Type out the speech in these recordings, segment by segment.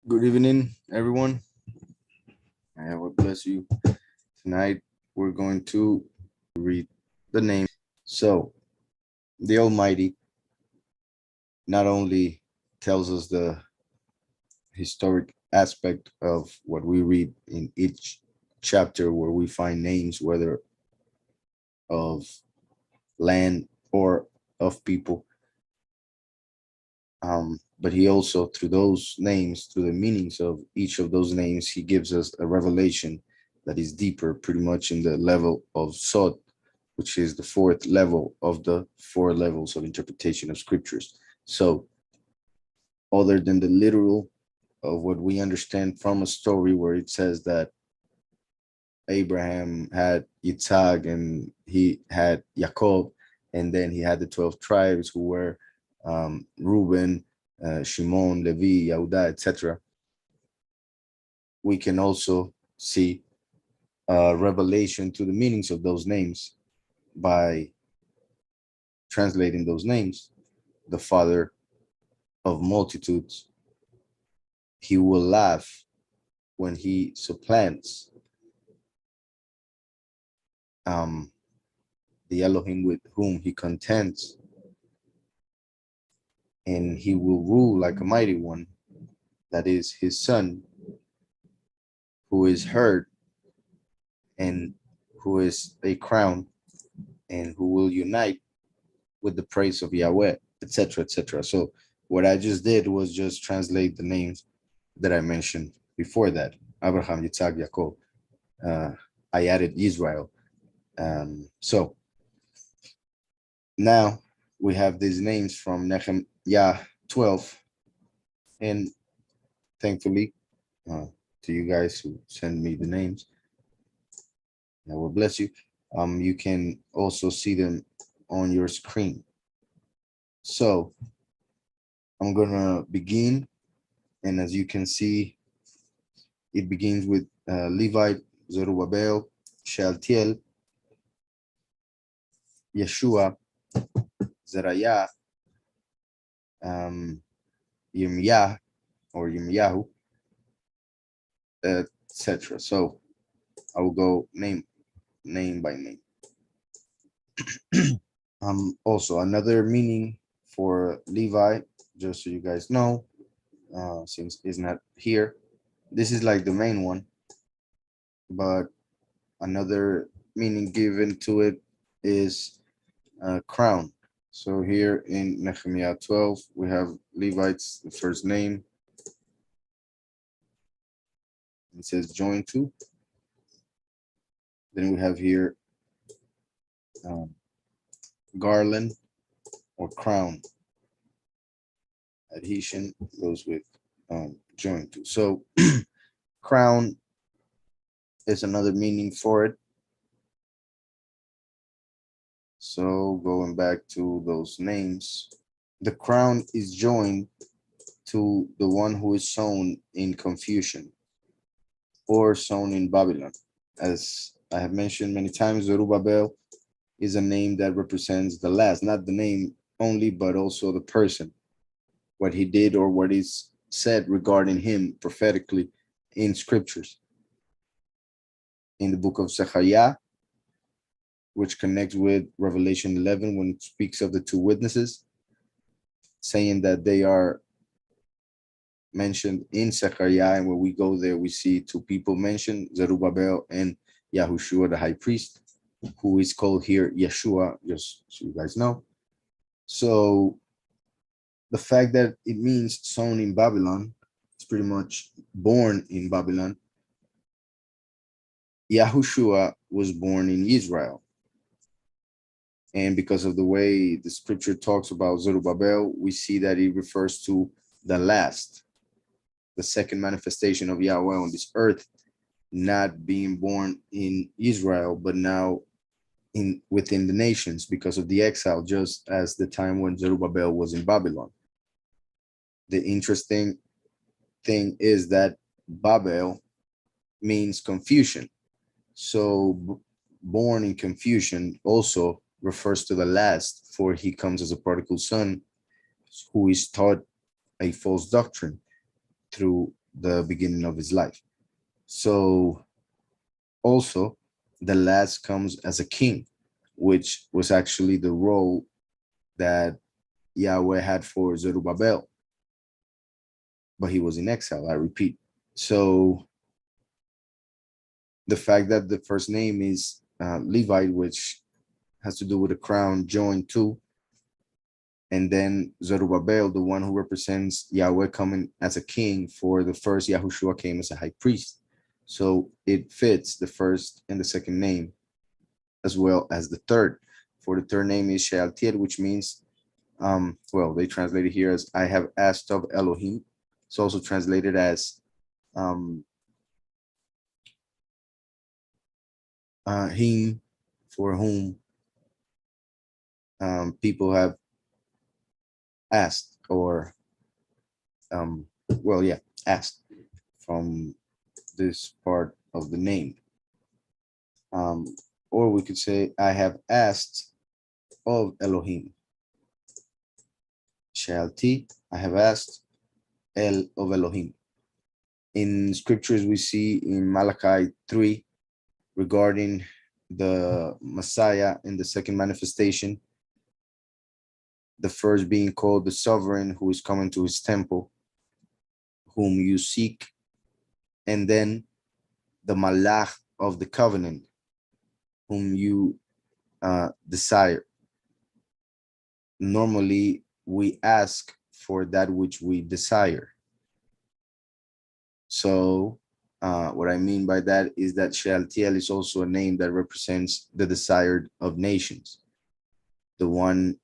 Good evening, everyone. Yahweh bless you. Tonight, we're going to read the names. So, the Almighty not only tells us the historic aspect of what we read in each chapter, where we find names, whether of land or of people, but he also, through those names, through the meanings of each of those names, he gives us a revelation that is deeper, pretty much in the level of Sod, which is the fourth level of the four levels of interpretation of scriptures. So, other than the literal of what we understand from a story where it says that Abraham had Yitzhak and he had Jacob, and then he had the 12 tribes who were Reuben, Shimon, Levi, Yehuda, etc. We can also see revelation to the meanings of those names by translating those names. The father of multitudes, he will laugh when he supplants the Elohim with whom he contends, and he will rule like a mighty one, that is his son, who is heard and who is a crown, and who will unite with the praise of Yahweh, etc., etc. So what I just did was just translate the names that I mentioned before that: Abraham, Yitzhak, Jacob. I added Israel. So now we have these names from NejemYah 12, and thankfully to you guys who send me the names, I will bless you. You can also see them on your screen. So I'm gonna begin, and as you can see, it begins with Levite, Zerubbabel, Shealtiel, Yeshua, Zerayah, Yirmiyah or Yirmiyahu, etc. So I will go name by name. Also another meaning for Levi, just so you guys know, since it's not here. This is like the main one, but another meaning given to it is crown. So here in Nehemiah 12, we have Levites, the first name. It says join to. Then we have here garland or crown. Adhesion goes with join to. So crown is another meaning for it. So going back to those names, the crown is joined to the one who is sown in confusion or sown in Babylon. As I have mentioned many times, Zerubbabel is a name that represents the last, not the name only, but also the person, what he did or what is said regarding him prophetically in scriptures. In the book of Zechariah, which connects with Revelation 11 when it speaks of the two witnesses, saying that they are mentioned in Zechariah, and when we go there, we see two people mentioned, Zerubbabel and Yahushua, the high priest, who is called here Yeshua, just so you guys know. So the fact that it means sown in Babylon, it's pretty much born in Babylon. Yahushua was born in Israel. And because of the way the scripture talks about Zerubbabel, we see that it refers to the last, the second manifestation of Yahweh on this earth, not being born in Israel, but now within the nations because of the exile, just as the time when Zerubbabel was in Babylon. The interesting thing is that Babel means confusion. So born in confusion also refers to the last, for he comes as a prodigal son who is taught a false doctrine through the beginning of his life. So also, the last comes as a king, which was actually the role that Yahweh had for Zerubbabel, but he was in exile, I repeat. So the fact that the first name is Levite, which has to do with a crown joined to, and then Zerubbabel, the one who represents Yahweh coming as a king, for the first Yahushua came as a high priest. So it fits the first and the second name, as well as the third. For the third name is Shealtiel, which means, well, they translate it here as I have asked of Elohim. It's also translated as him, for whom people have asked, or well, yeah, asked, from this part of the name. Or we could say, I have asked of Elohim. Shealti, I have asked El of Elohim. In scriptures, we see in Malachi 3 regarding the Messiah in the second manifestation, the first being called the sovereign who is coming to his temple, whom you seek, and then the Malach of the covenant, whom you desire. Normally, we ask for that which we desire. So what I mean by that is that Shealtiel is also a name that represents the desired of nations, the one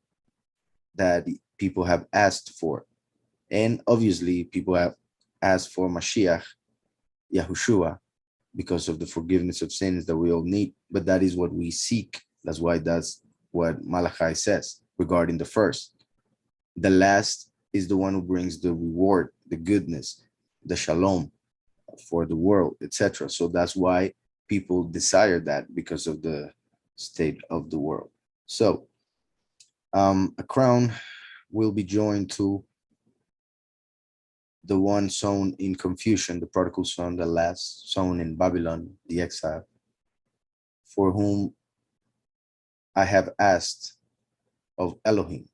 that people have asked for. And obviously, people have asked for Mashiach, Yahushua, because of the forgiveness of sins that we all need. But that is what we seek. That's why that's what Malachi says regarding the first. The last is the one who brings the reward, the goodness, the shalom for the world, etc. So that's why people desire that, because of the state of the world. So a crown will be joined to the one sown in confusion, the prodigal son, the last sown in Babylon, the exile, for whom I have asked of Elohim.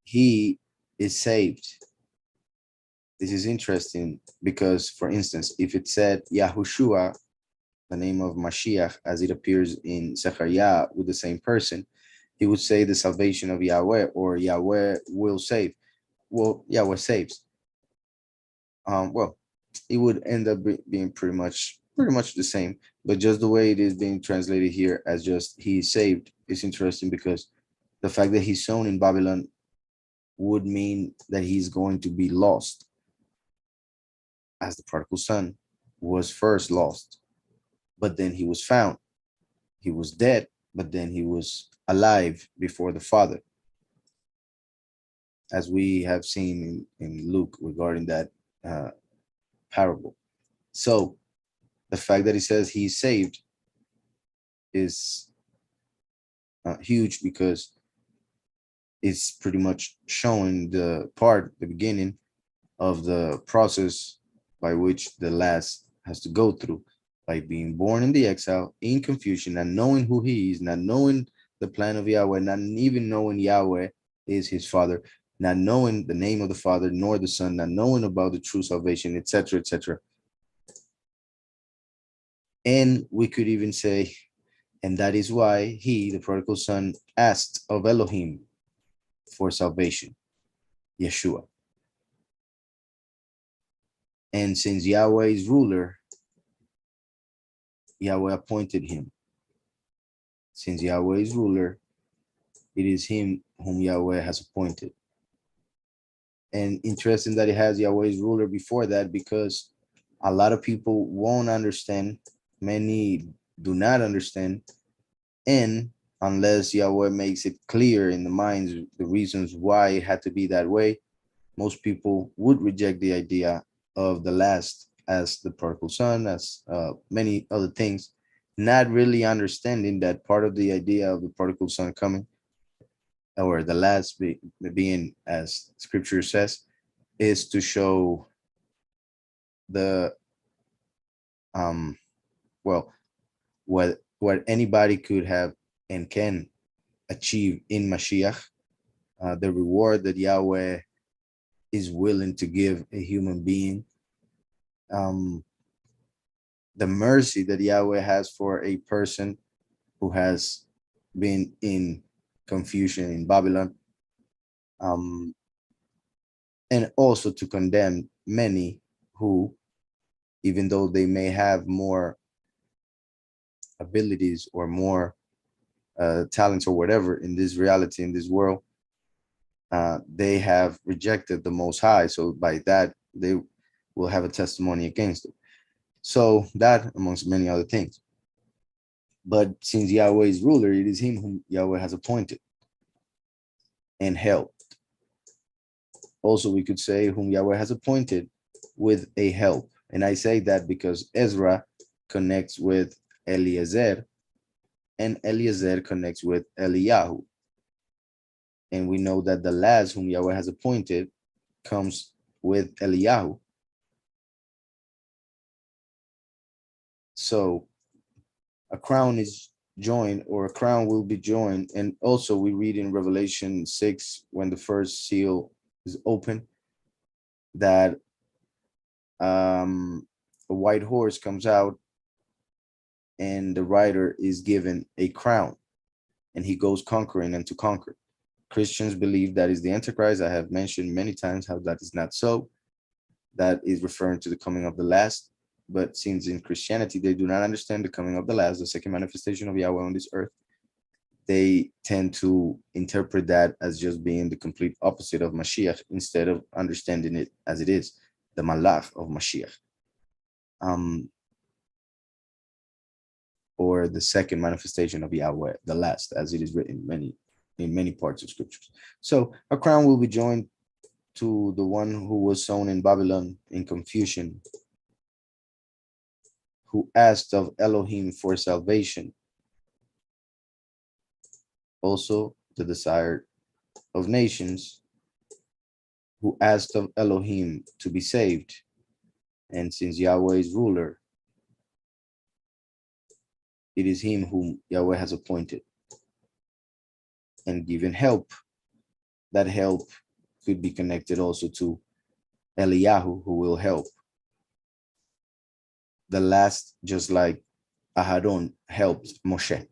He is saved. This is interesting because, for instance, if it said Yahushua, the name of Mashiach, as it appears in Zechariah with the same person, he would say the salvation of Yahweh, or Yahweh will save. Well, Yahweh saves. Well, it would end up being pretty much the same, but just the way it is being translated here as just he saved is interesting, because the fact that he's sown in Babylon would mean that he's going to be lost, as the prodigal son was first lost, but then he was found. He was dead, but then he was alive before the Father, as we have seen in Luke regarding that parable. So the fact that he says he's saved is huge, because it's pretty much showing the beginning of the process by which the last has to go through, by being born in the exile, in confusion, not knowing who he is, not knowing the plan of Yahweh, not even knowing Yahweh is his father, not knowing the name of the Father nor the Son, not knowing about the true salvation, etc., etc. And we could even say, and that is why he, the prodigal son, asked of Elohim for salvation, Yeshua. And since Yahweh is ruler, Yahweh appointed him. Since Yahweh is ruler, it is him whom Yahweh has appointed. And interesting that it has Yahweh's ruler before that, because a lot of people won't understand. Many do not understand. And unless Yahweh makes it clear in the minds the reasons why it had to be that way, most people would reject the idea of the last as the prodigal son, as many other things, not really understanding that part of the idea of the prodigal son coming, or the last being, as scripture says, is to show the well, what anybody could have and can achieve in Mashiach, the reward that Yahweh is willing to give a human being, the mercy that Yahweh has for a person who has been in confusion in Babylon, and also to condemn many who, even though they may have more abilities or more talents or whatever in this reality, in this world, they have rejected the Most High. So by that, they will have a testimony against it. So that, amongst many other things. But since Yahweh is ruler, it is him whom Yahweh has appointed and helped. Also, we could say whom Yahweh has appointed with a help. And I say that because Ezra connects with Eliezer, and Eliezer connects with Eliyahu. And we know that the last whom Yahweh has appointed comes with Eliyahu. So a crown is joined, or a crown will be joined. And also we read in Revelation 6, when the first seal is open, that a white horse comes out and the rider is given a crown and he goes conquering and to conquer. Christians believe that is the Antichrist. I have mentioned many times how that is not so. That is referring to the coming of the last. But since in Christianity, they do not understand the coming of the last, the second manifestation of Yahweh on this earth, they tend to interpret that as just being the complete opposite of Mashiach, instead of understanding it as it is, the Malach of Mashiach. Or the second manifestation of Yahweh, the last, as it is written in many parts of scriptures. So a crown will be joined to the one who was sown in Babylon in confusion, who asked of Elohim for salvation. Also the desire of nations, who asked of Elohim to be saved. And since Yahweh is ruler, it is him whom Yahweh has appointed and given help. That help could be connected also to Eliyahu, who will help. The last, just like Aharon helped Moshe.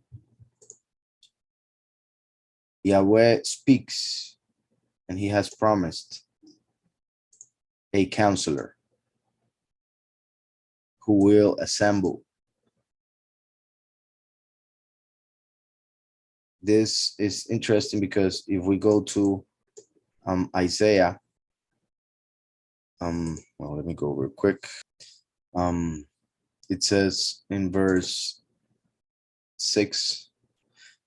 Yahweh speaks, and he has promised a counselor who will assemble. This is interesting because if we go to Isaiah, well, let me go real quick. It says in verse 6,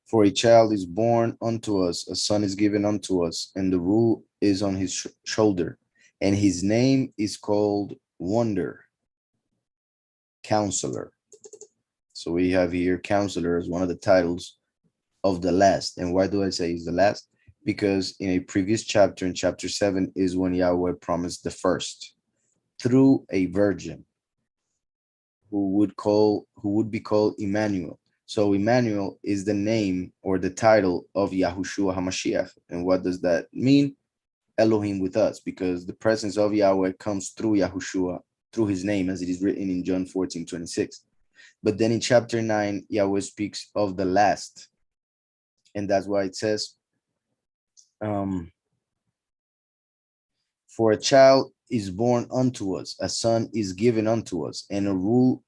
for a child is born unto us, a son is given unto us, and the rule is on his shoulder, and his name is called Wonder, Counselor. So we have here Counselor as one of the titles of the last. And why do I say he's the last? Because in a previous chapter, in chapter 7, is when Yahweh promised the first through a virgin who would be called Emmanuel. So Emmanuel is the name or the title of Yahushua HaMashiach. And what does that mean? Elohim with us, because the presence of Yahweh comes through Yahushua, through his name, as it is written in John 14:26. But then in chapter 9, Yahweh speaks of the last. And that's why it says, for a child is born unto us, a son is given unto us, and the rule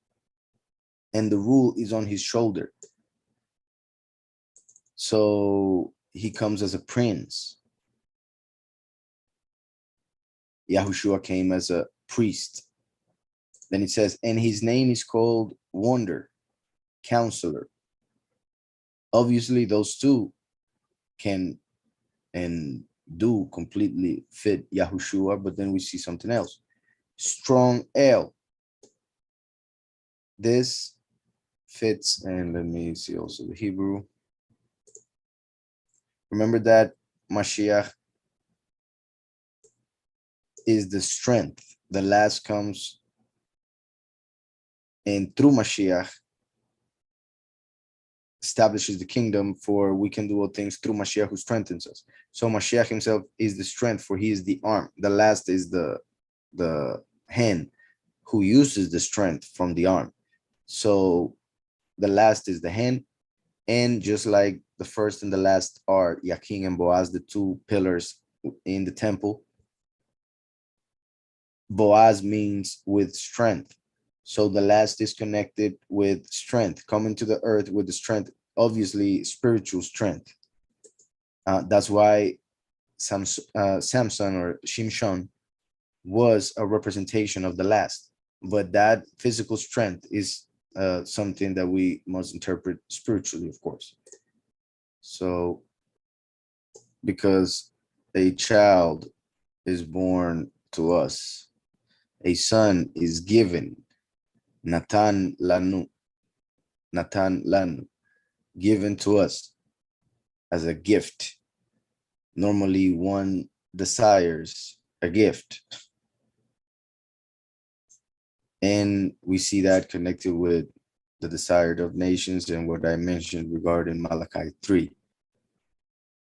is on his shoulder. So he comes as a prince. Yahushua came as a priest. Then it says, and his name is called Wonder, Counselor. Obviously, those two can and do completely fit Yahushua, but then we see something else. Strong El. This fits, and let me see also the Hebrew. Remember that Mashiach is the strength. The last comes, and through Mashiach establishes the kingdom, for we can do all things through Mashiach who strengthens us. So Mashiach himself is the strength, for he is the arm. The last is the hand who uses the strength from the arm. So the last is the hand, and just like the first and the last are Yakin and Boaz, the two pillars in the temple, Boaz means with strength. So the last is connected with strength, coming to the earth with the strength, obviously spiritual strength. That's why Samson or Shimshon was a representation of the last. But that physical strength is something that we must interpret spiritually, of course. So, because a child is born to us, a son is given, Natan Lanu, given to us as a gift. Normally, one desires a gift. And we see that connected with the desired of nations and what I mentioned regarding Malachi 3.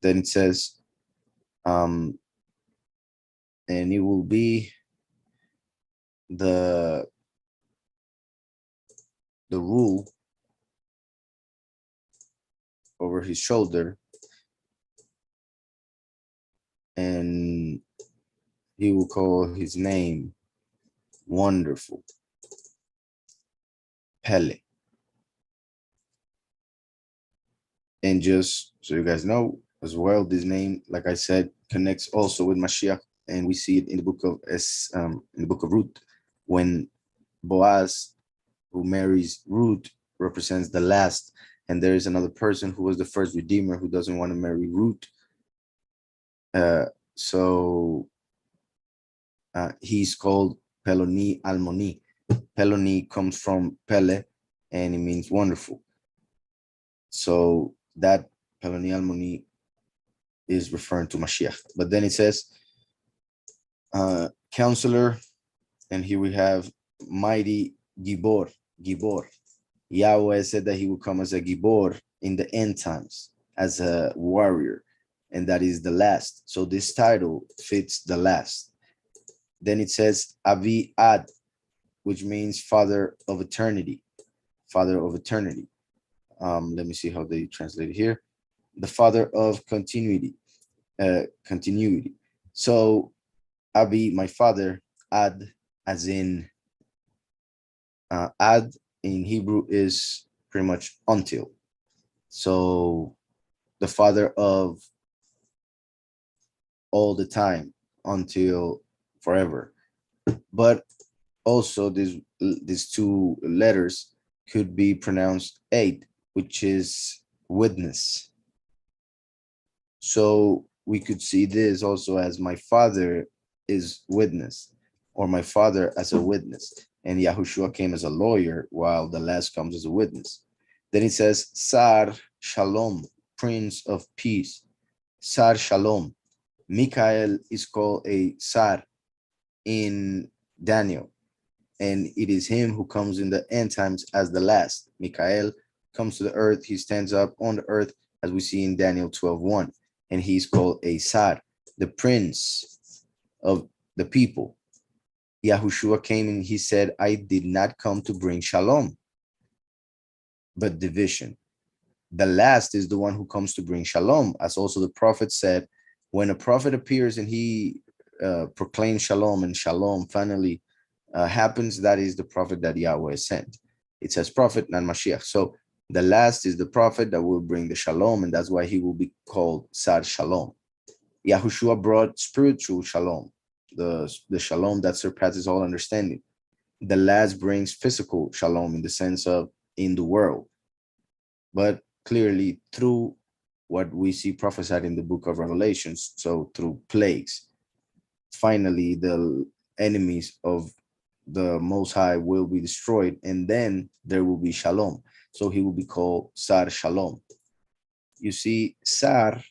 Then it says, and it will be the rule over his shoulder, and he will call his name Wonderful, Pele. And just so you guys know as well, this name, like I said, connects also with Mashiach, and we see it in the book of Ruth, when Boaz, who marries Ruth, represents the last, and there is another person who was the first redeemer who doesn't want to marry Ruth. So he's called Peloni Almoni. Peloni comes from Pele, and it means wonderful. So that Peloni Almoni is referring to Mashiach. But then it says, counselor, and here we have mighty Gibor. Yahweh said that he would come as a Gibor in the end times, as a warrior, and that is the last. So this title fits the last. Then it says Avi Ad, which means father of eternity. Father of eternity. Let me see how they translate it here. The father of continuity. Continuity. So Abi, my father, Ad, as in Ad in Hebrew is pretty much until. So the father of all the time, until forever. But also these two letters could be pronounced aid, which is witness. So we could see this also as my father is witness, or my father as a witness. And Yahushua came as a lawyer, while the last comes as a witness. Then it says, Sar Shalom, Prince of Peace. Sar Shalom. Michael is called a Sar in Daniel, and it is him who comes in the end times as the last. Michael comes to the earth, he stands up on the earth, as we see in Daniel 12:1, and he's called a Sar, the prince of the people. Yahushua came and he said, I did not come to bring shalom, but division. The last is the one who comes to bring shalom, as also the prophet said, when a prophet appears and he proclaims shalom, and shalom finally happens, that is the prophet that Yahweh sent. It says prophet, not Mashiach. So the last is the prophet that will bring the shalom, and that's why he will be called Sar Shalom. Yahushua brought spiritual shalom, the shalom that surpasses all understanding. The last brings physical shalom in the sense of in the world, but clearly through what we see prophesied in the book of Revelations, so through plagues. Finally, the enemies of the Most High will be destroyed, and then there will be shalom. So he will be called Sar Shalom. You see, Sar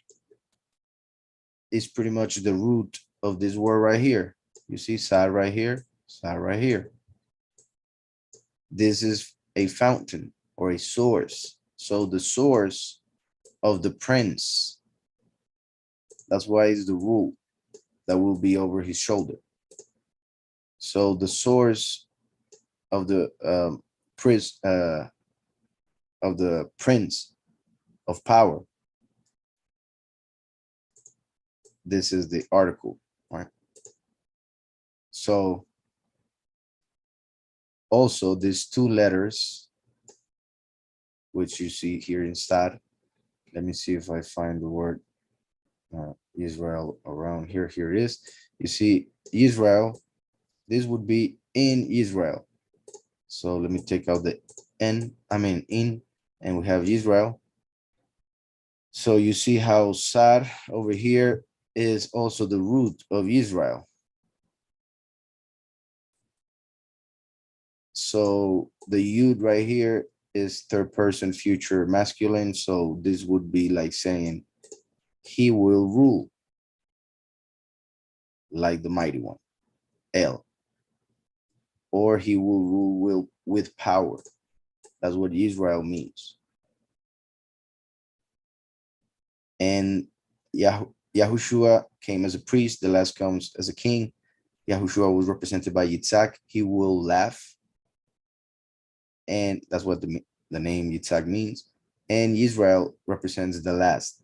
is pretty much the root of this word right here, You see Sad right here, Sad right here. This is a fountain or a source. So the source of the prince, that's why it's the rule that will be over his shoulder. So the source of the prince of power. This is the article, right? So also these two letters, which you see here instead. Let me see if I find the word Israel around here. Here it is. You see Israel. This would be in Israel. So let me take out the in, and we have Israel. So you see how Sad over here is also the root of Israel. So the Yud right here is third person future masculine. So this would be like saying he will rule like the mighty one, El. Or he will rule with power. That's what Israel means. And Yahushua came as a priest. The last comes as a king. Yahushua was represented by Yitzhak. He will laugh. And that's what the name Yitzhak means. And Israel represents the last.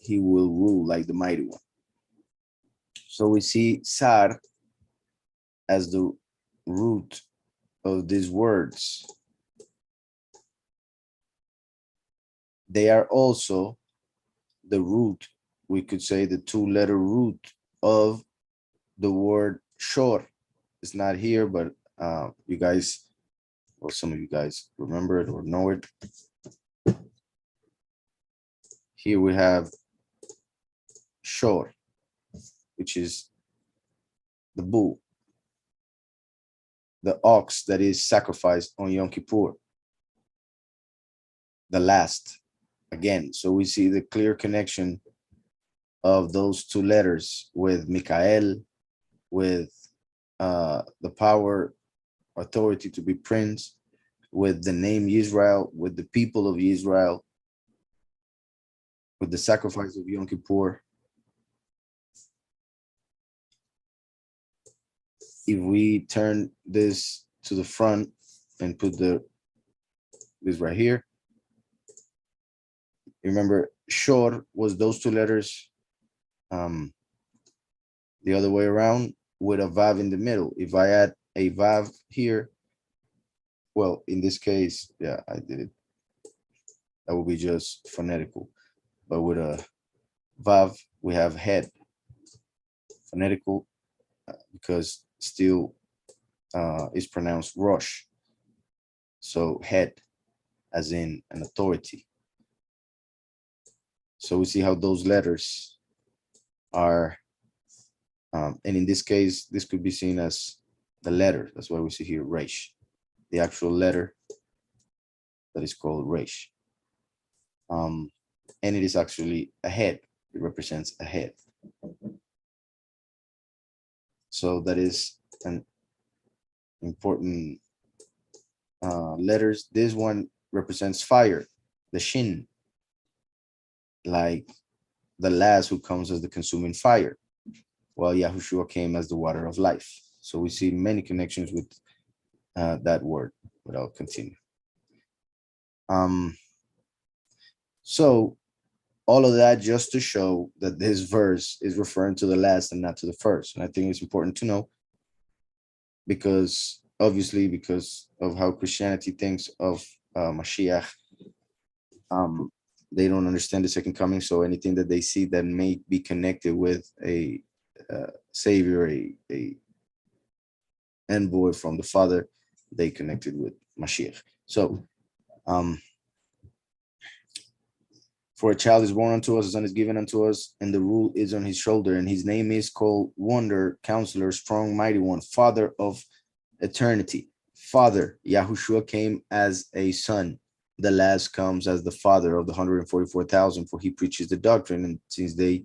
He will rule like the mighty one. So we see Sar as the root of these words. They are also the root, we could say the two-letter root of the word shor. It's not here, but you guys, or some of you guys remember it or know it. Here we have shor, which is the bull, the ox that is sacrificed on Yom Kippur, the last. Again, so we see the clear connection of those two letters with Mikael, with the power, authority to be prince, with the name Israel, with the people of Israel, with the sacrifice of Yom Kippur. If we turn this to the front and put this right here, remember shor was those two letters the other way around with a vav in the middle. If I add a vav here, well, in this case, yeah, I did it. That would be just phonetical. But with a vav, we have head. Phonetical because still is pronounced rosh. So head, as in an authority. So we see how those letters are, and in this case, this could be seen as the letter. That's why we see here resh, the actual letter that is called resh. And it is actually a head. It represents a head. So that is an important letters. This one represents fire, the shin, like the last who comes as the consuming fire, while Yahushua came as the water of life. So we see many connections with that word, but I'll continue. So all of that just to show that this verse is referring to the last and not to the first. And I think it's important to know because obviously because of how Christianity thinks of Mashiach, they don't understand the second coming. So anything that they see that may be connected with a savior, a envoy from the Father, they connected with Mashiach. So for a child is born unto us, a son is given unto us, and the rule is on his shoulder, and his name is called Wonder, Counselor, Strong, Mighty One, Father of Eternity. Father, Yahushua came as a son. The last comes as the father of the 144,000, for he preaches the doctrine, and since they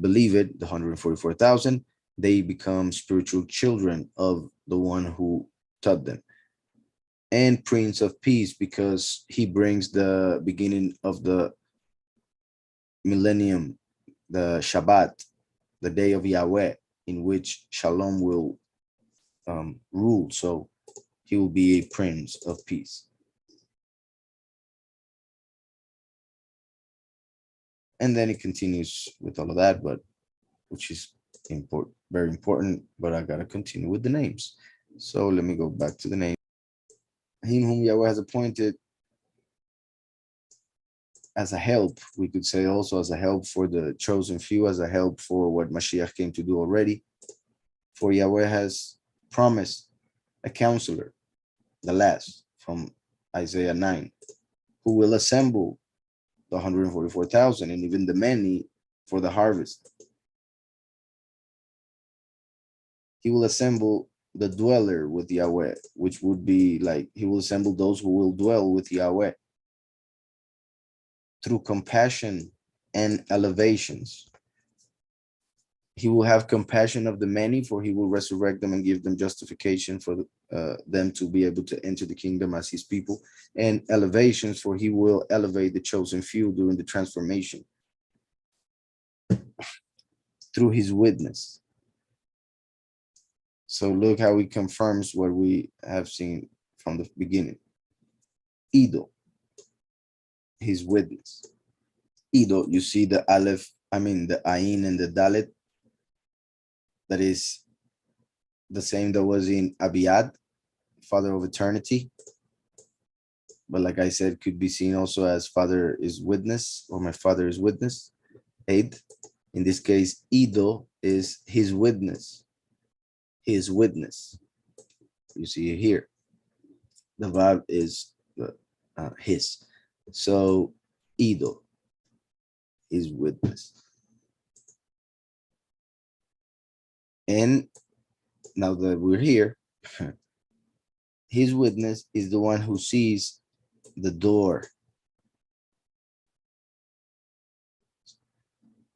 believe it, the 144,000, they become spiritual children of the one who taught them. And Prince of Peace, because he brings the beginning of the millennium, the Shabbat, the day of Yahweh, in which Shalom will rule. So he will be a Prince of Peace. And then it continues with all of that, but which is important, very important. But I gotta continue with the names. So let me go back to the name. Him whom Yahweh has appointed as a help, we could say also as a help for the chosen few, as a help for what Mashiach came to do already. For Yahweh has promised a counselor, the last, from Isaiah 9, who will assemble the 144,000 and even the many for the harvest. He will assemble the dweller with Yahweh, which would be like he will assemble those who will dwell with Yahweh through compassion and elevations. He will have compassion of the many, for he will resurrect them and give them justification for them to be able to enter the kingdom as his people, and elevations, for he will elevate the chosen few during the transformation through his witness. So look how he confirms what we have seen from the beginning. Ido, his witness. Ido, you see the Aleph, the Ain and the Dalet, that is the same that was in Abiyad, Father of Eternity. But like I said, could be seen also as Father is witness, or my Father is witness, Aid. In this case, Ido is his witness. His witness. You see it here. The Vav is his. So Ido, his witness. And now that we're here, his witness is the one who sees the door,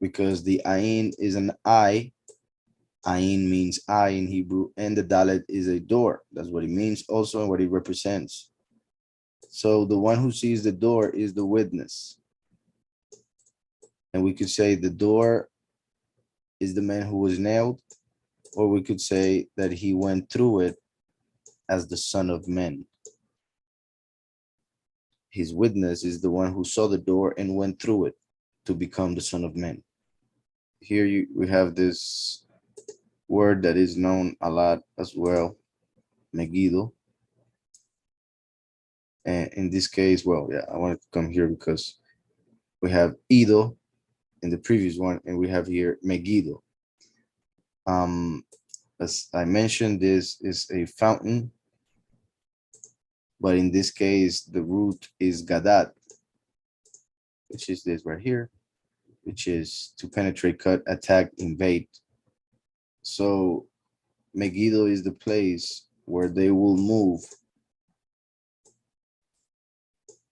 because the Ain is an eye. Ain means eye in Hebrew, and the Dalet is a door. That's what it means also, and what it represents. So the one who sees the door is the witness. And we could say the door is the man who was nailed, or we could say that he went through it as the Son of Man. His witness is the one who saw the door and went through it to become the Son of Man. Here we have this word that is known a lot as well, Megiddo. And in this case, well, yeah, I wanted to come here because we have Ido in the previous one, and we have here Megiddo. As I mentioned, this is a fountain, but in this case, the root is Gadat, which is this right here, which is to penetrate, cut, attack, invade. So Megiddo is the place where they will move,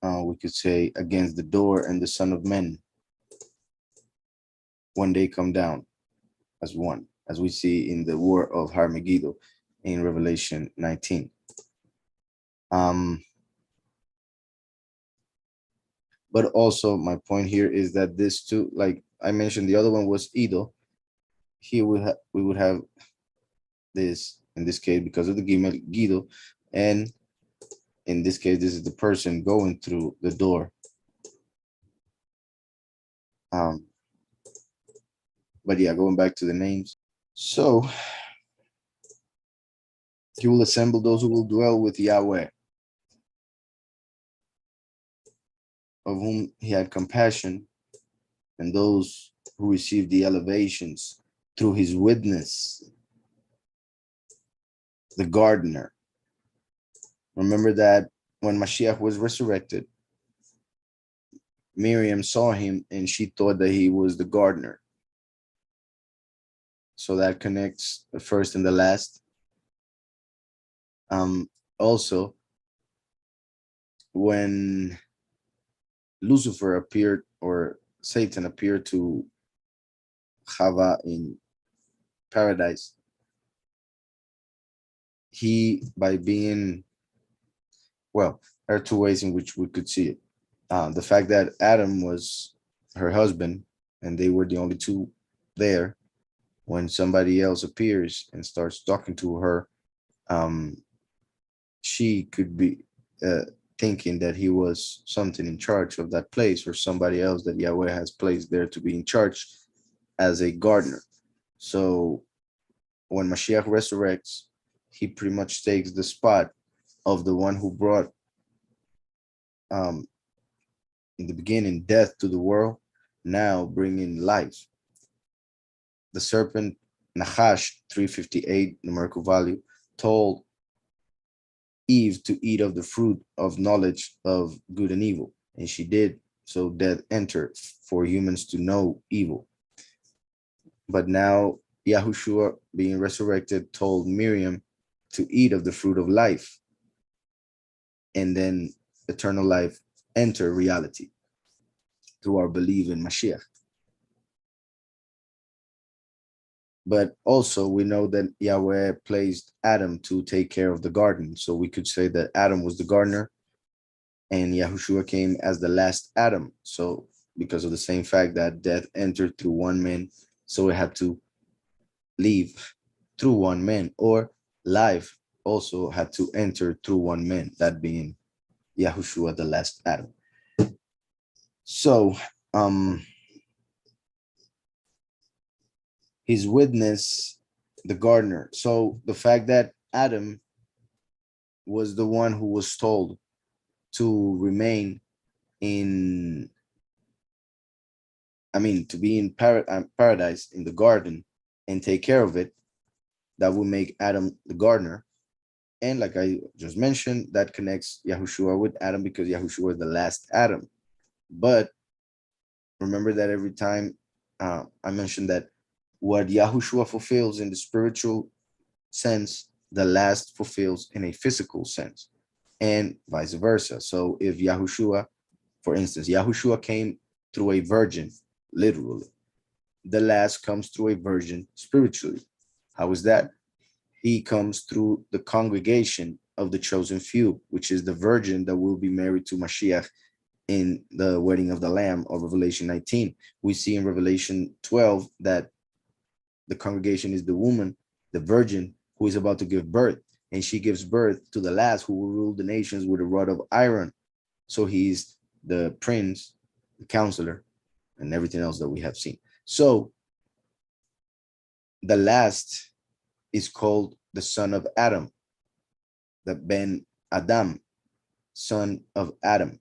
we could say, against the door and the Son of Men when they come down as one, as we see in the war of Har Megiddo in Revelation 19. But also my point here is that this too, like I mentioned, the other one was Ido. Here we would have this, in this case, because of the Gimel, Guido, and in this case, this is the person going through the door. But yeah, going back to the names. So he will assemble those who will dwell with Yahweh, of whom he had compassion, and those who received the elevations through his witness, the gardener. Remember that when Mashiach was resurrected, Miriam saw him and she thought that he was the gardener. So that connects the first and the last. Also, when Lucifer appeared, or Satan appeared to Chava in paradise, by being, well, there are two ways in which we could see it. The fact that Adam was her husband and they were the only two there, when somebody else appears and starts talking to her, um, she could be uh, thinking that he was something in charge of that place, or somebody else that Yahweh has placed there to be in charge as a gardener. So when Mashiach resurrects, he pretty much takes the spot of the one who brought, um, in the beginning, death to the world, now bringing life. The serpent, Nachash 358 numerical value, told Eve to eat of the fruit of knowledge of good and evil, and she did. So death entered for humans to know evil. But now Yahushua, being resurrected, told Miriam to eat of the fruit of life, and then eternal life enter reality through our belief in Mashiach. But also we know that Yahweh placed Adam to take care of the garden. So we could say that Adam was the gardener and Yahushua came as the last Adam. So because of the same fact that death entered through one man, so it had to leave through one man, or life also had to enter through one man, that being Yahushua, the last Adam. So his witness, the gardener. So the fact that Adam was the one who was told to remain in, to be in paradise, in the garden, and take care of it, that would make Adam the gardener. And like I just mentioned, that connects Yahushua with Adam because Yahushua is the last Adam. But remember that every time I mentioned that what Yahushua fulfills in the spiritual sense, the last fulfills in a physical sense, and vice versa. So if Yahushua, for instance, Yahushua came through a virgin, literally, the last comes through a virgin spiritually. How is that? He comes through the congregation of the chosen few, which is the virgin that will be married to Mashiach in the wedding of the Lamb of Revelation 19. We see in Revelation 12 that the congregation is the woman, the virgin, who is about to give birth, and she gives birth to the last who will rule the nations with a rod of iron. So he's the prince, the counselor, and everything else that we have seen. So the last is called the son of Adam, the Ben Adam, son of Adam.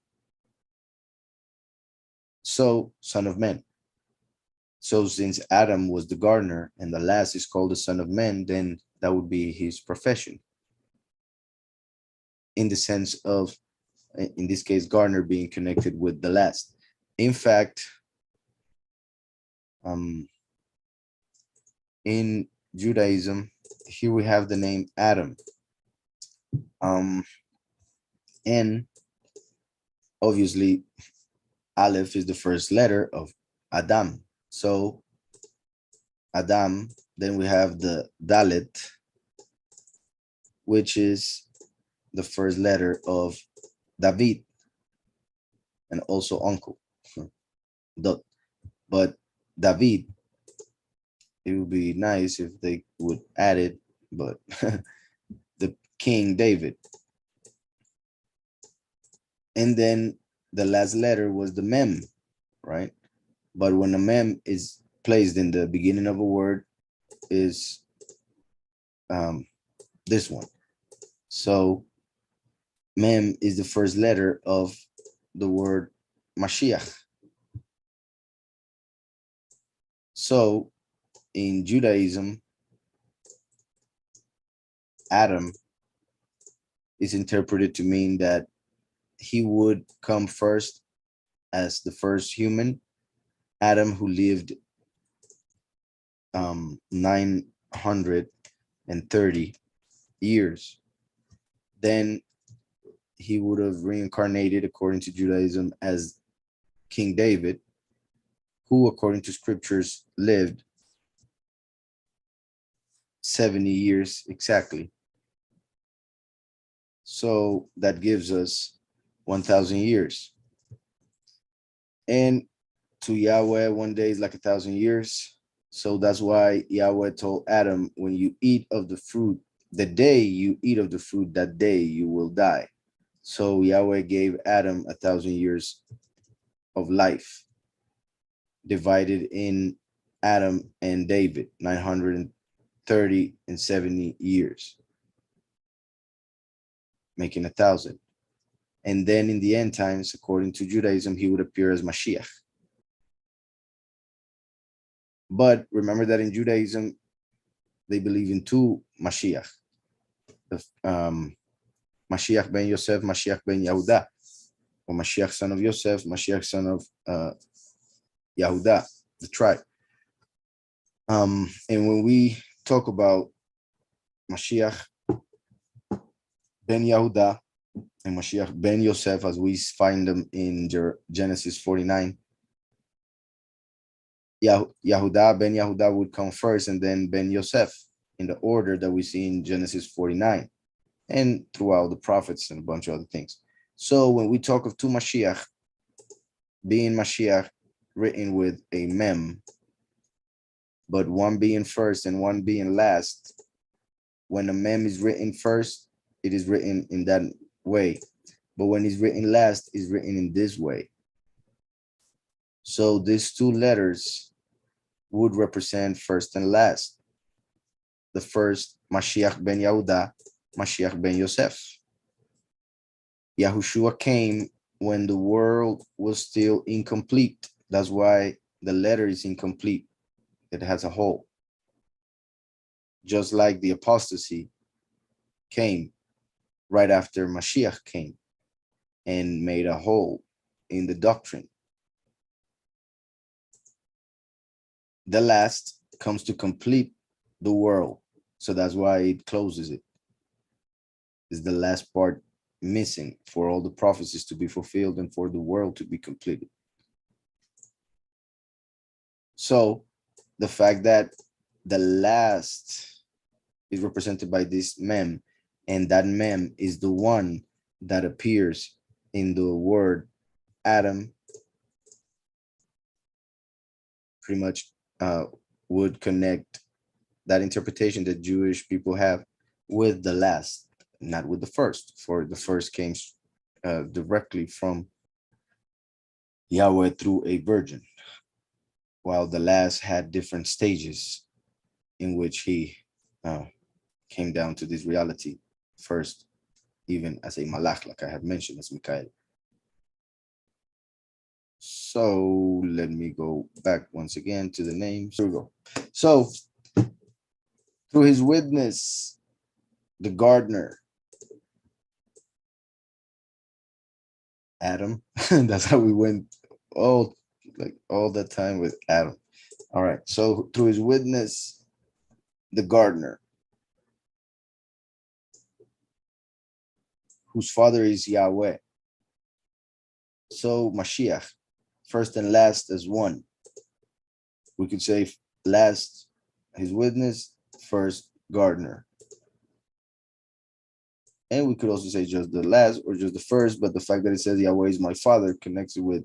So son of man. So since Adam was the gardener and the last is called the son of man, then that would be his profession. In the sense of, in this case, gardener being connected with the last. In fact, in Judaism, here we have the name Adam. And obviously, Aleph is the first letter of Adam. So Adam, then we have the Dalet, which is the first letter of David, and also uncle. But David, it would be nice if they would add it, but the King David. And then the last letter was the mem, right? But when a mem is placed in the beginning of a word, is this one. So mem is the first letter of the word Mashiach. So in Judaism, Adam is interpreted to mean that he would come first as the first human, Adam, who lived 930 years. Then he would have reincarnated, according to Judaism, as King David, who, according to scriptures, lived 70 years exactly. So that gives us 1,000 years. And to Yahweh, one day is like 1,000 years. So that's why Yahweh told Adam, when you eat of the fruit, the day you eat of the fruit, that day you will die. So Yahweh gave Adam 1,000 years of life, divided in Adam and David, 930 and 70 years, making 1,000. And then in the end times, according to Judaism, he would appear as Mashiach. But remember that in Judaism, they believe in two Mashiach. Mashiach ben Yosef, Mashiach ben Yehuda, or Mashiach son of Yosef, Mashiach son of Yehuda, the tribe. And when we talk about Mashiach ben Yehuda and Mashiach ben Yosef, as we find them in Genesis 49, Yehuda ben Yehuda would come first, and then ben Yosef, in the order that we see in Genesis 49 and throughout the prophets and a bunch of other things. So when we talk of two Mashiach, being Mashiach written with a mem, but one being first and one being last, when a mem is written first, it is written in that way. But when it's written last, it's written in this way. So these two letters would represent first and last. The first, Mashiach ben Yehuda, Mashiach ben Yosef. Yahushua came when the world was still incomplete. That's why the letter is incomplete. It has a hole. Just like the apostasy came right after Mashiach came and made a hole in the doctrine. The last comes to complete the world. So that's why it closes it. It's the last part missing for all the prophecies to be fulfilled and for the world to be completed. So the fact that the last is represented by this mem, and that mem is the one that appears in the word Adam, pretty much would connect that interpretation that Jewish people have with the last, not with the first, for the first came directly from Yahweh through a virgin, while the last had different stages in which he came down to this reality first, even as a malach, like I have mentioned, as Mikael. So let me go back once again to the names. Here we go. So through his witness, the gardener, Adam. That's how we went all that time with Adam. All right. So through his witness, the gardener, whose father is Yahweh. So Mashiach, first and last as one. We could say last, his witness, first, gardener. And we could also say just the last or just the first, but the fact that it says Yahweh is my father connects it with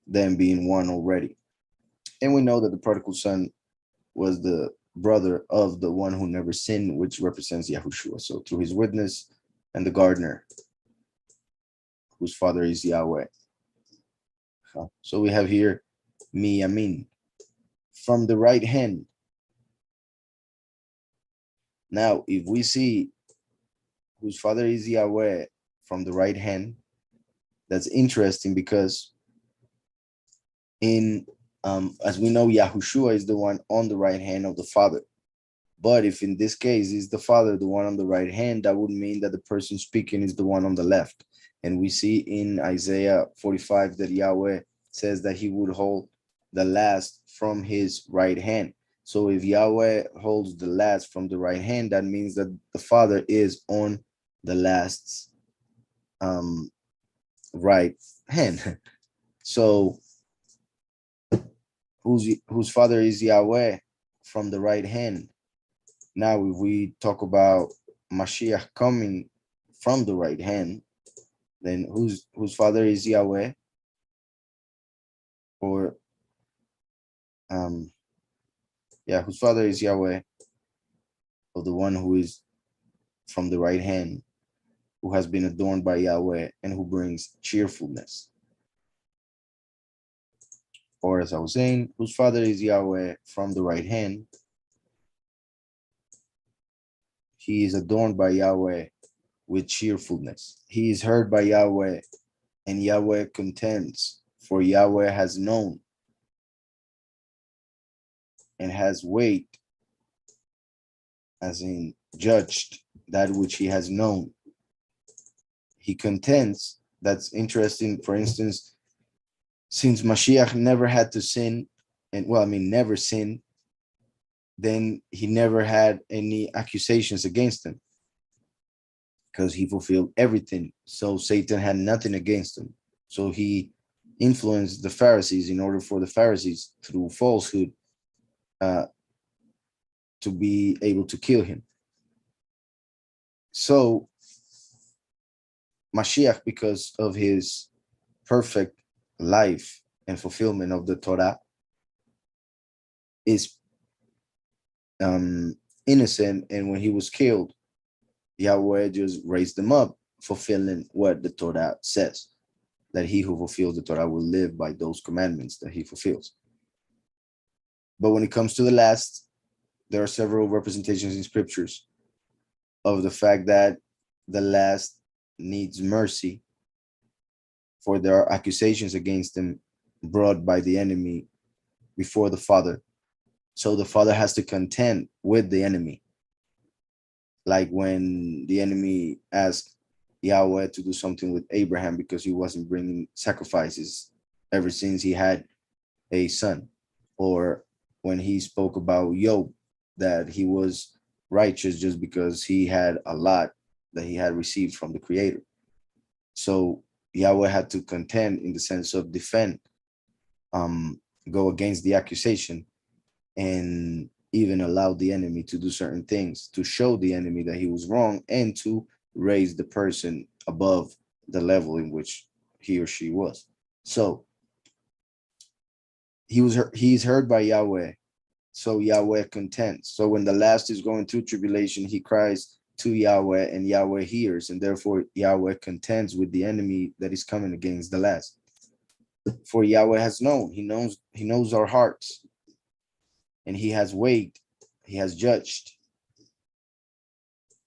them being one already. And we know that the prodigal son was the brother of the one who never sinned, which represents Yahushua. So through his witness and the gardener, whose father is Yahweh. So we have here Miyamin, from the right hand. Now, if we see whose father is Yahweh from the right hand, that's interesting because in as we know, Yahushua is the one on the right hand of the Father. But if in this case is the Father, the one on the right hand, that would mean that the person speaking is the one on the left. And we see in Isaiah 45 that Yahweh says that he would hold the last from his right hand. So if Yahweh holds the last from the right hand, that means that the Father is on the last's right hand. So whose father is Yahweh from the right hand? Now, if we talk about Mashiach coming from the right hand, then whose father is Yahweh? Or whose father is Yahweh, or the one who is from the right hand, who has been adorned by Yahweh and who brings cheerfulness. Or as I was saying, whose father is Yahweh from the right hand. He is adorned by Yahweh with cheerfulness. He is heard by Yahweh, and Yahweh contends, for Yahweh has known and has weighed, as in judged, that which he has known. He contends. That's interesting. For instance, since Mashiach never had to sin, and never sinned, then he never had any accusations against him because he fulfilled everything. So Satan had nothing against him. So he influenced the Pharisees in order for the Pharisees, through falsehood, to be able to kill him. So Mashiach, because of his perfect life and fulfillment of the Torah, is innocent. And when he was killed, Yahweh just raised him up, fulfilling what the Torah says, that he who fulfills the Torah will live by those commandments that he fulfills. But when it comes to the last, there are several representations in scriptures of the fact that the last needs mercy, for there are accusations against him brought by the enemy before the Father. So the Father has to contend with the enemy. Like when the enemy asked Yahweh to do something with Abraham because he wasn't bringing sacrifices ever since he had a son. Or when he spoke about Job, that he was righteous just because he had a lot that he had received from the Creator. So Yahweh had to contend in the sense of defend, go against the accusation, and even allow the enemy to do certain things to show the enemy that he was wrong and to raise the person above the level in which he or she was. So he's heard by Yahweh. So Yahweh contends. So when the last is going through tribulation, he cries to Yahweh and Yahweh hears, and therefore Yahweh contends with the enemy that is coming against the last. For Yahweh has known, he knows our hearts, and he has weighed, he has judged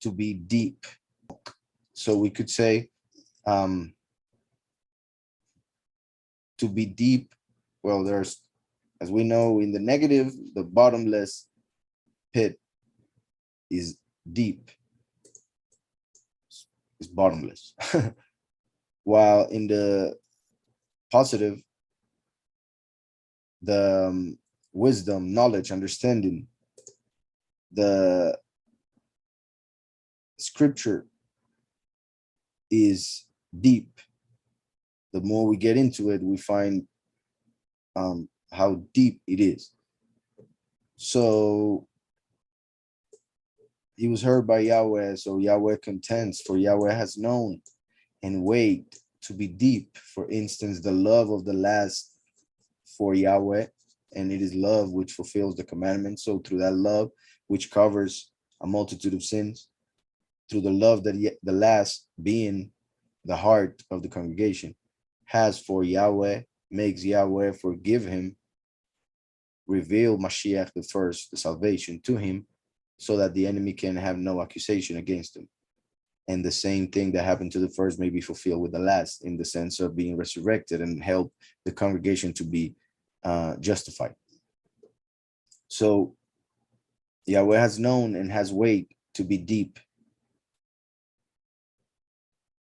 to be deep. So we could say to be deep, well, there's, as we know, in the negative, the bottomless pit is deep, is bottomless. While in the positive, the wisdom, knowledge, understanding, the scripture is deep. The more we get into it, we find how deep it is. So he was heard by Yahweh, so Yahweh contends, for Yahweh has known and weighed to be deep. For instance, the love of the last for Yahweh, and it is love which fulfills the commandments. So through that love, which covers a multitude of sins, through the love that the last, being the heart of the congregation, has for Yahweh, makes Yahweh forgive him, reveal Mashiach the first, the salvation to him, so that the enemy can have no accusation against him. And the same thing that happened to the first may be fulfilled with the last, in the sense of being resurrected and help the congregation to be justified. So Yahweh has known and has weighed to be deep.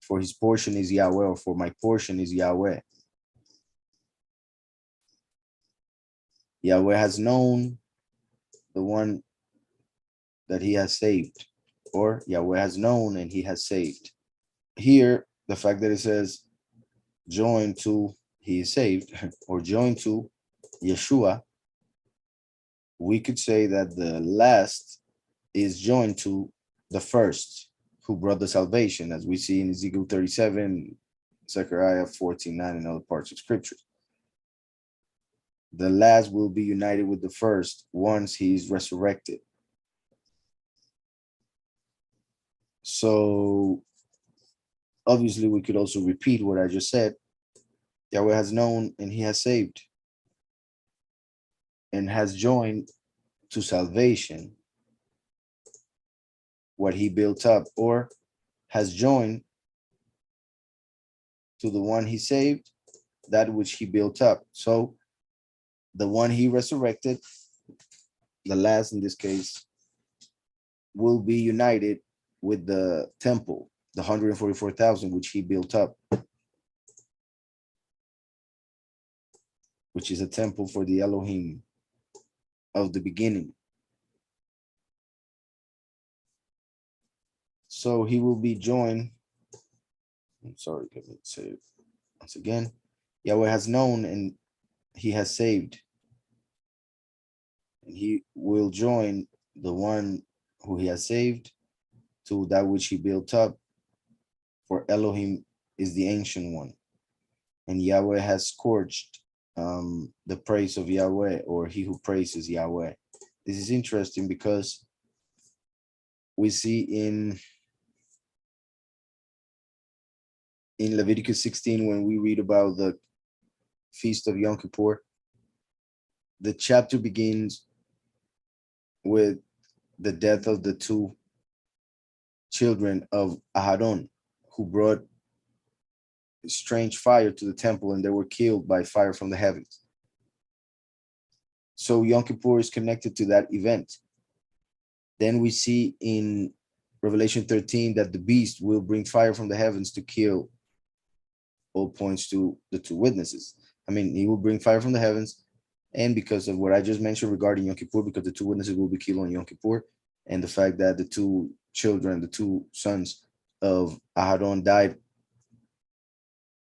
For his portion is Yahweh, or for my portion is Yahweh. Yahweh has known the one that he has saved, or Yahweh has known and he has saved. Here, the fact that it says join to he is saved, or join to Yeshua, we could say that the last is joined to the first who brought the salvation, as we see in Ezekiel 37, Zechariah 14:9, and other parts of scriptures. The last will be united with the first once he's resurrected. So obviously we could also repeat what I just said. Yahweh has known and he has saved and has joined to salvation what he built up, or has joined to the one he saved that which he built up. So the one he resurrected, the last in this case, will be united with the temple, the 144,000 which he built up, which is a temple for the Elohim of the beginning. So he will be joined. I'm sorry, let me say it once again. Yahweh has known and he has saved. And he will join the one who he has saved to that which he built up. For Elohim is the ancient one. And Yahweh has scorched the praise of Yahweh, or he who praises Yahweh. This is interesting because we see in Leviticus 16, when we read about the feast of Yom Kippur, the chapter begins with the death of the two children of Aharon, who brought strange fire to the temple, and they were killed by fire from the heavens. So Yom Kippur is connected to that event. Then we see in Revelation 13 that the beast will bring fire from the heavens to kill. All points to the two witnesses. I mean, he will bring fire from the heavens, and because of what I just mentioned regarding Yom Kippur, because the two witnesses will be killed on Yom Kippur, and the fact that the two children, the two sons of Aharon died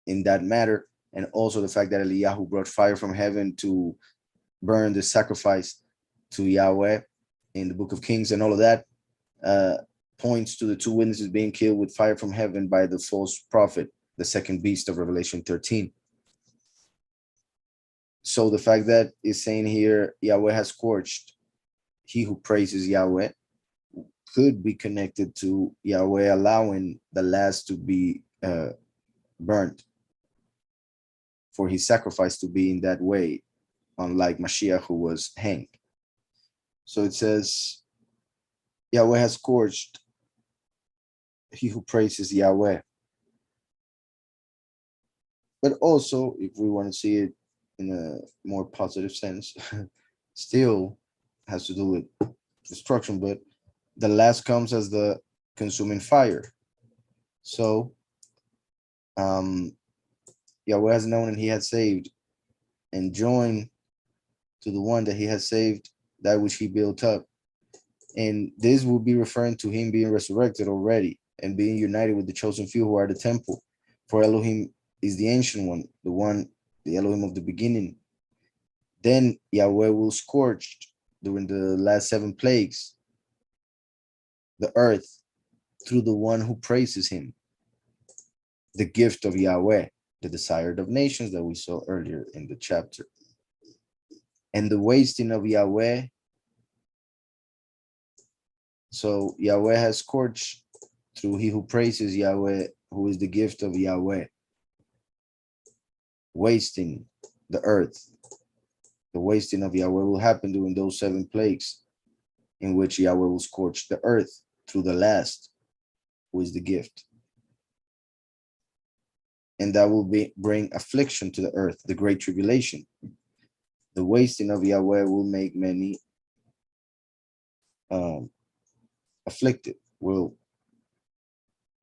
in that matter, and also the fact that Eliyahu brought fire from heaven to burn the sacrifice to Yahweh in the book of Kings, and all of that points to the two witnesses being killed with fire from heaven by the false prophet, the second beast of Revelation 13. So the fact that it's saying here, Yahweh has scorched he who praises Yahweh, could be connected to Yahweh allowing the last to be burnt, for his sacrifice to be in that way, unlike Mashiach, who was hanged. So it says, Yahweh has scorched he who praises Yahweh. But also, if we want to see it in a more positive sense, still has to do with destruction, but the last comes as the consuming fire. So Yahweh has known and he has saved, and joined to the one that he has saved, that which he built up. And this will be referring to him being resurrected already and being united with the chosen few who are the temple. For Elohim is the ancient one, the Elohim of the beginning. Then Yahweh will scorch during the last 7 plagues the earth through the one who praises him, the gift of Yahweh, the desired of nations that we saw earlier in the chapter. And the wasting of Yahweh. So Yahweh has scorched through he who praises Yahweh, who is the gift of Yahweh, wasting the earth. The wasting of Yahweh will happen during those 7 plagues, in which Yahweh will scorch the earth through the last, who is the gift. And that will bring affliction to the earth, the great tribulation. The wasting of Yahweh will make many afflicted, will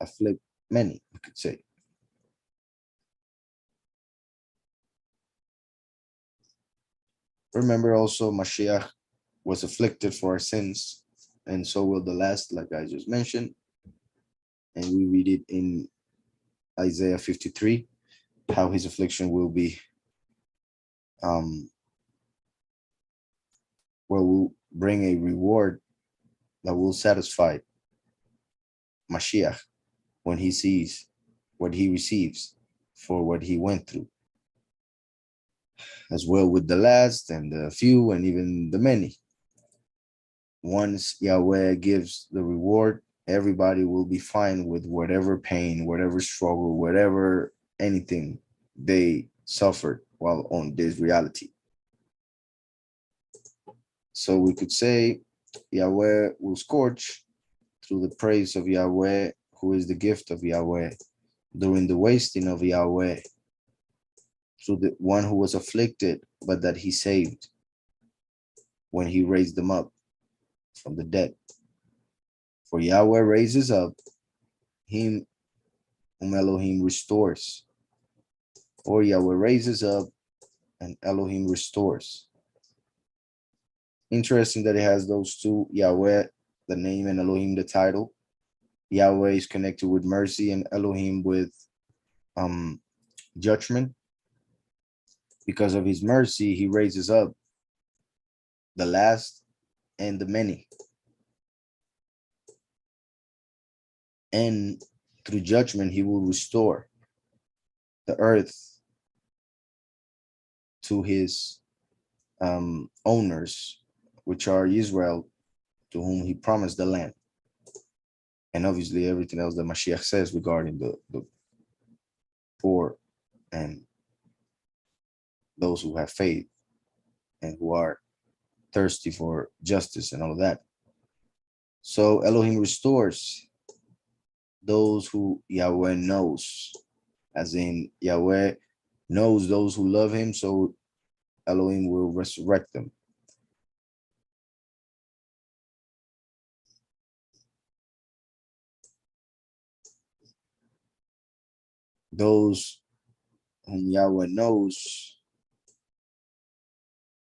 afflict many, you could say. Remember also, Mashiach was afflicted for our sins, and so will the last, like I just mentioned. And we read it in Isaiah 53, how his affliction will be, will bring a reward that will satisfy Mashiach when he sees what he receives for what he went through, as well with the last and the few and even the many. Once Yahweh gives the reward, everybody will be fine with whatever pain, whatever struggle, whatever anything they suffered while on this reality. So we could say Yahweh will scorch through the praise of Yahweh, who is the gift of Yahweh, during the wasting of Yahweh, through the one who was afflicted, but that he saved when he raised them up from the dead. For Yahweh raises up him whom Elohim restores, or Yahweh raises up and Elohim restores. Interesting that it has those two, Yahweh, the name, and Elohim, the title. Yahweh is connected with mercy and Elohim with judgment. Because of his mercy, he raises up the last and the many. And through judgment, he will restore the earth to his owners, which are Israel, to whom he promised the land. And obviously everything else that Mashiach says regarding the poor and those who have faith and who are thirsty for justice and all of that. So Elohim restores those who Yahweh knows, as in Yahweh knows those who love him, so Elohim will resurrect them. Those whom Yahweh knows,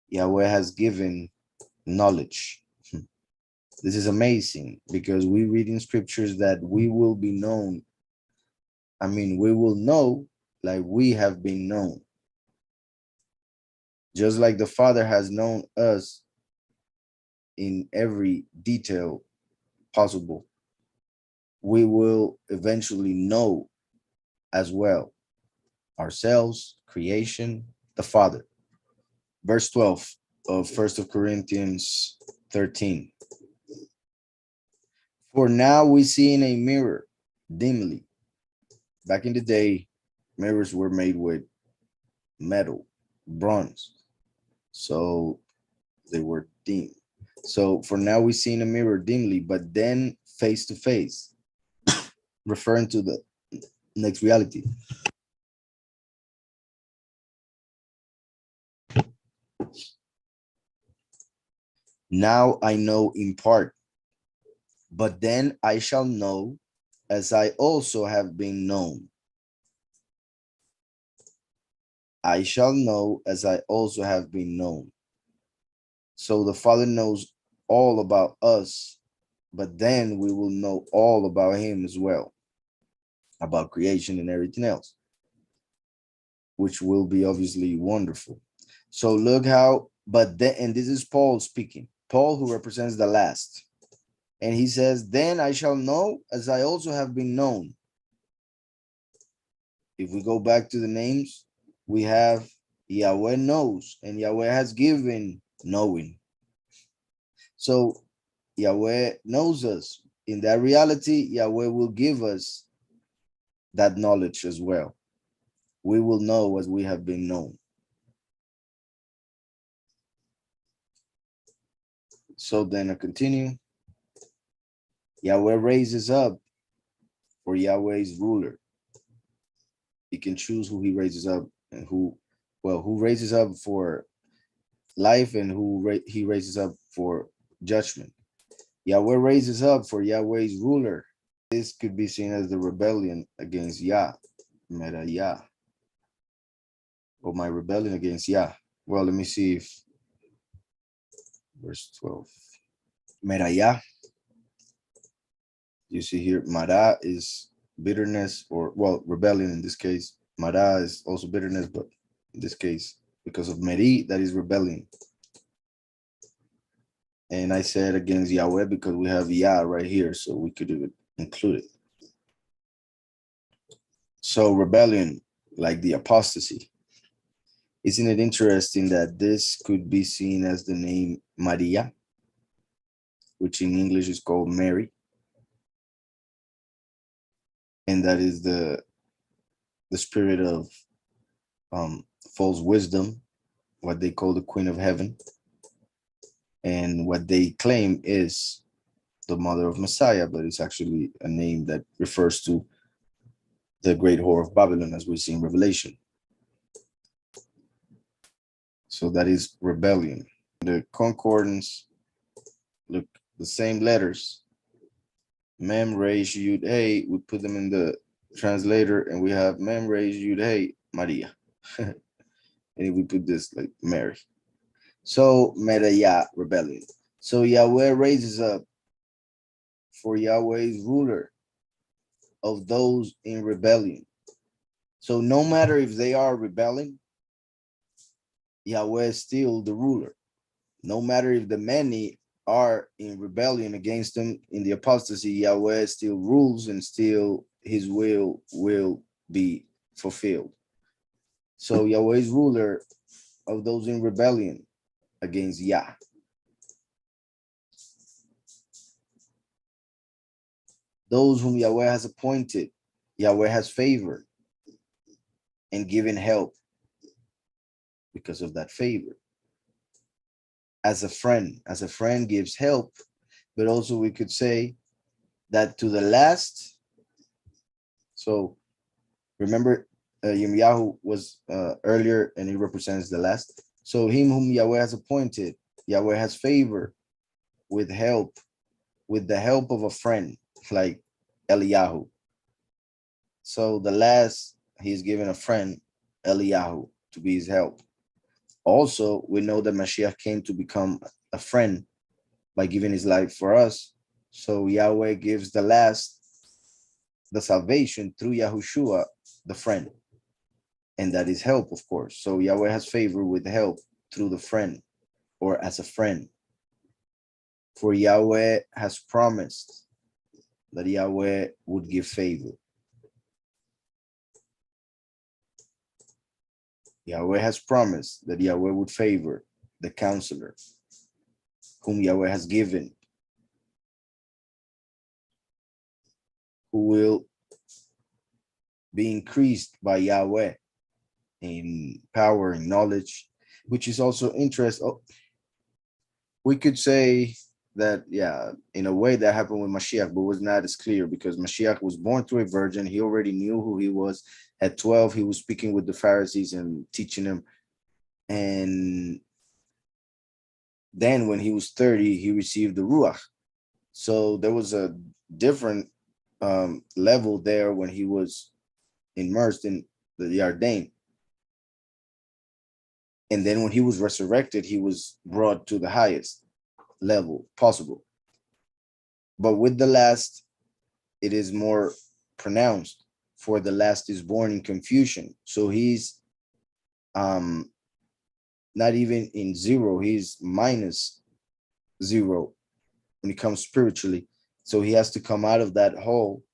Yahweh has given knowledge. This is amazing because we read in scriptures that we will be known. I mean, we will know like we have been known. Just like the Father has known us in every detail possible, we will eventually know as well ourselves, creation, the Father. Verse 12 of 1 Corinthians 13. For now we see in a mirror dimly. Back in the day, mirrors were made with metal, bronze, so they were dim. So for now we see in a mirror dimly, but then face to face, referring to the next reality. Now I know in part, but then I shall know as I also have been known. I shall know as I also have been known. So the Father knows all about us, but then we will know all about him as well, about creation and everything else, which will be obviously wonderful. So look how, but then, and this is Paul speaking, Paul who represents the last. And he says, then I shall know as I also have been known. If we go back to the names, we have Yahweh knows, and Yahweh has given knowing. So Yahweh knows us. In that reality, Yahweh will give us that knowledge as well. We will know as we have been known. So then I continue. Yahweh raises up for Yahweh's ruler. He can choose who he raises up and who raises up for life and who he raises up for judgment. Yahweh raises up for Yahweh's ruler. This could be seen as the rebellion against Yah, Yah, or my rebellion against Yah. Well, let me see if verse 12. Yah. You see here, Mara is bitterness, or well, rebellion in this case. Mara is also bitterness, but in this case, because of Meri, that is rebellion. And I said against Yahweh because we have Yah right here, so we could even include it. So rebellion, like the apostasy. Isn't it interesting that this could be seen as the name Maria, which in English is called Mary? And that is the spirit of false wisdom, what they call the Queen of Heaven, and what they claim is the mother of Messiah, but it's actually a name that refers to the great whore of Babylon, as we see in Revelation. So that is rebellion. The concordance, look, the same letters, Mem, Resh, Yud, Hey, we put them in the translator, and we have Mem, Resh, Yud, Hey, Maria. And we put this like Mary. So Merayah, rebellion. So Yahweh raises up for Yahweh's ruler of those in rebellion. So no matter if they are rebelling, Yahweh is still the ruler. No matter if the many are in rebellion against him in the apostasy, Yahweh still rules and still his will be fulfilled. So Yahweh is ruler of those in rebellion against Yah. Those whom Yahweh has appointed, Yahweh has favored and given help because of that favor. As a friend gives help, but also we could say that to the last. So remember, Yahweh was earlier, and he represents the last. So him whom Yahweh has appointed, Yahweh has favor with help, with the help of a friend like Eliyahu. So the last, he's given a friend, Eliyahu, to be his help. Also, we know that Mashiach came to become a friend by giving his life for us. So Yahweh gives the last the salvation through Yahushua, the friend. And that is help, of course. So Yahweh has favor with help through the friend or as a friend. For Yahweh has promised that Yahweh would give favor. Yahweh has promised that Yahweh would favor the counselor whom Yahweh has given, who will be increased by Yahweh in power and knowledge, which is also interest. Oh, we could say that, yeah, in a way that happened with Mashiach, but was not as clear because Mashiach was born through a virgin. He already knew who he was. At 12, he was speaking with the Pharisees and teaching them. And then when he was 30, he received the Ruach. So there was a different level there when he was immersed in the Yarden. And then when he was resurrected, he was brought to the highest level possible. But with the last, it is more pronounced, for the last is born in confusion. So he's not even in zero, he's minus zero when it comes spiritually. So he has to come out of that hole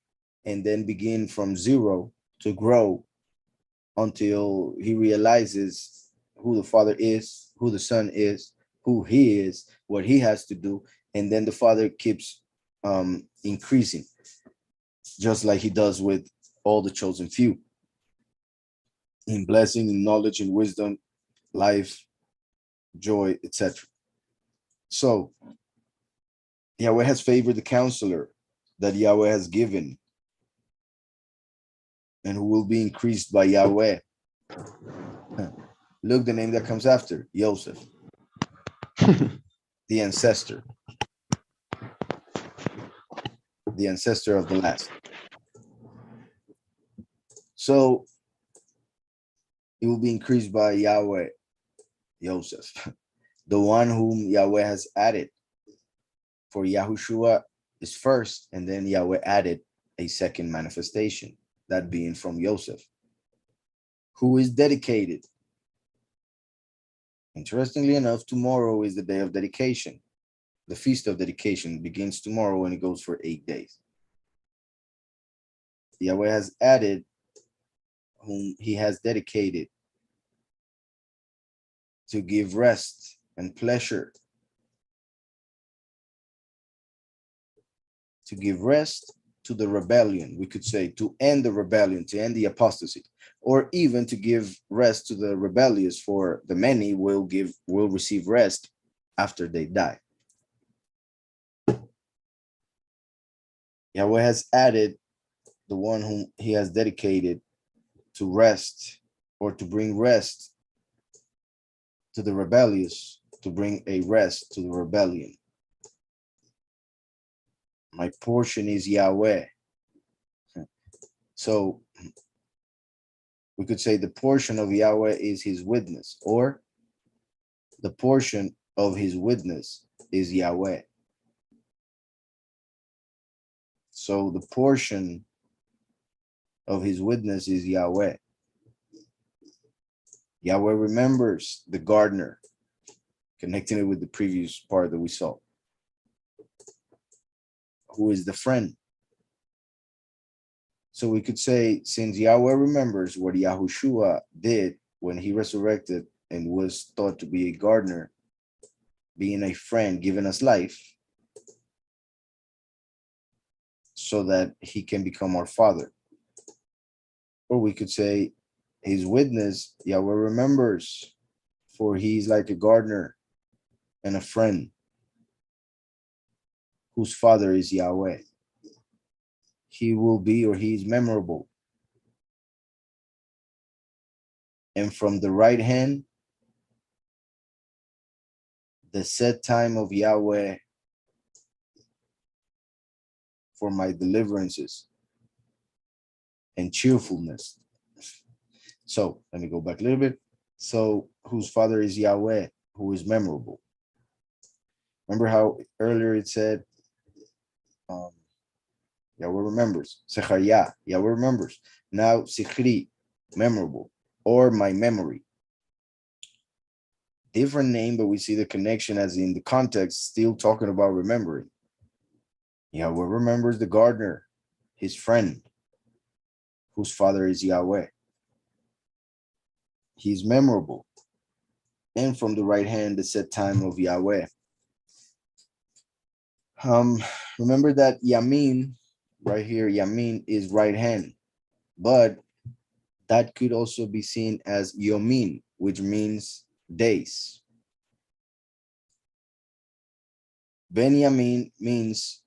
and then begin from zero to grow until he realizes who the Father is, who the Son is, who he is, what he has to do. And then the Father keeps increasing, just like he does with all the chosen few, in blessing, in knowledge, in wisdom, life, joy, etc. So Yahweh has favored the counselor that Yahweh has given and who will be increased by Yahweh. Look, the name that comes after, Joseph, the ancestor of the last. So it will be increased by Yahweh, Joseph, the one whom Yahweh has added. For Yahushua is first, and then Yahweh added a second manifestation, that being from Joseph, who is dedicated. Interestingly enough, tomorrow is the day of dedication. The Feast of Dedication begins tomorrow and it goes for 8 days. Yahweh has added whom he has dedicated to give rest and pleasure, to give rest to the rebellion, we could say, to end the rebellion, to end the apostasy, or even to give rest to the rebellious, for the many will receive rest after they die. Yahweh has added the one whom he has dedicated to rest, or to bring rest to the rebellious, to bring a rest to the rebellion. My portion is Yahweh. So we could say the portion of Yahweh is his witness, or the portion of his witness is Yahweh. So the portion of his witness is Yahweh. Yahweh remembers the gardener, connecting it with the previous part that we saw, who is the friend. So we could say, since Yahweh remembers what Yahushua did when he resurrected and was thought to be a gardener, being a friend, giving us life, so that he can become our father. Or we could say, his witness, Yahweh remembers, for he's like a gardener and a friend whose father is Yahweh. He will be, or he is memorable. And from the right hand, the set time of Yahweh for my deliverances and cheerfulness. So let me go back a little bit. So whose father is Yahweh, who is memorable. Remember how earlier it said, Yahweh remembers. Sechariah, Yahweh remembers. Now Sichri, memorable, or my memory. Different name, but we see the connection as in the context, still talking about remembering. Yahweh remembers the gardener, his friend, whose father is Yahweh. He's memorable. And from the right hand, the set time of Yahweh. Remember that Yamin, right here, Yamin is right hand, but that could also be seen as Yomin, which means days. Benjamin means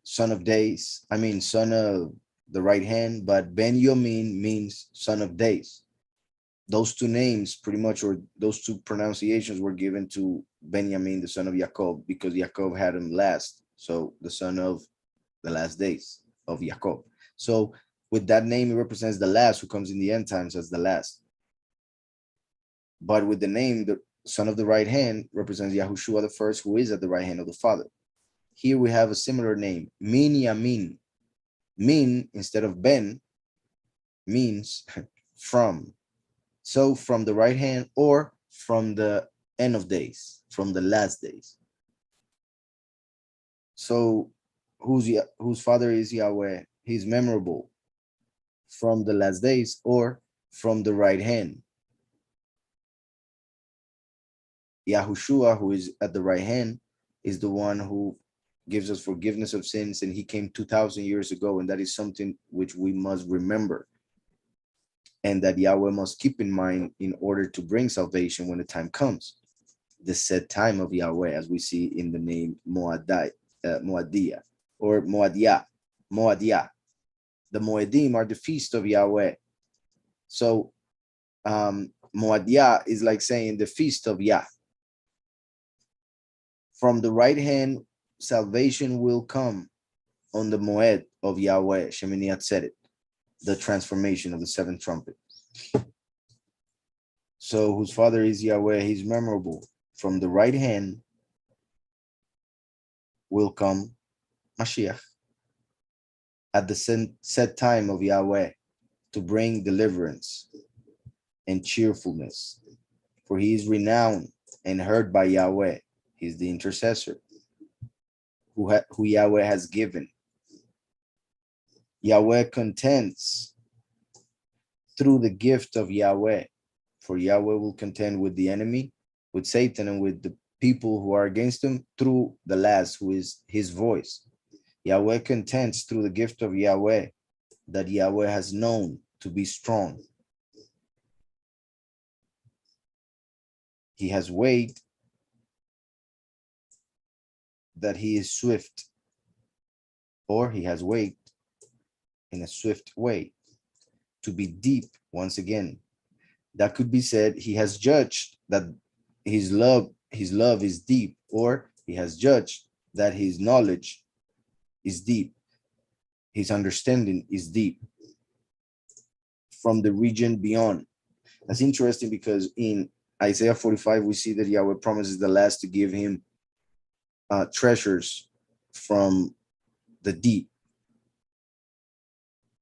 son of days. I mean, son of the right hand, but Benjamin means son of days. Those two names pretty much, or those two pronunciations were given to Benjamin, the son of Jacob, because Jacob had him last. So the son of the last days of Jacob. So with that name, it represents the last, who comes in the end times as the last. But with the name, the son of the right hand represents Yahushua the first, who is at the right hand of the Father. Here we have a similar name, Min Yamin. Min, instead of Ben, means from. So from the right hand, or from the end of days, from the last days. So whose father is Yahweh? He's memorable, from the last days, or from the right hand. Yahushua, who is at the right hand, is the one who gives us forgiveness of sins, and he came 2,000 years ago, and that is something which we must remember, and that Yahweh must keep in mind in order to bring salvation when the time comes. The set time of Yahweh, as we see in the name Moadiah, or Moadiah. The Moedim are the feast of Yahweh. So Moadiah is like saying the feast of Yah. From the right hand, salvation will come on the Moed of Yahweh. Shemini said it, the transformation of the seventh trumpet. So whose father is Yahweh, he's memorable. From the right hand will come Mashiach at the set time of Yahweh, to bring deliverance and cheerfulness. For he is renowned and heard by Yahweh. He's the intercessor. who Yahweh has given. Yahweh contends through the gift of Yahweh, for Yahweh will contend with the enemy, with Satan, and with the people who are against him through the last, who is his voice. Yahweh contends through the gift of Yahweh that Yahweh has known to be strong. He has weighed that he is swift, or he has weighed in a swift way, to be deep once again. That could be said, he has judged that his love is deep, or he has judged that his knowledge is deep, his understanding is deep, from the region beyond. That's interesting because in Isaiah 45, we see that Yahweh promises the last to give him treasures from the deep.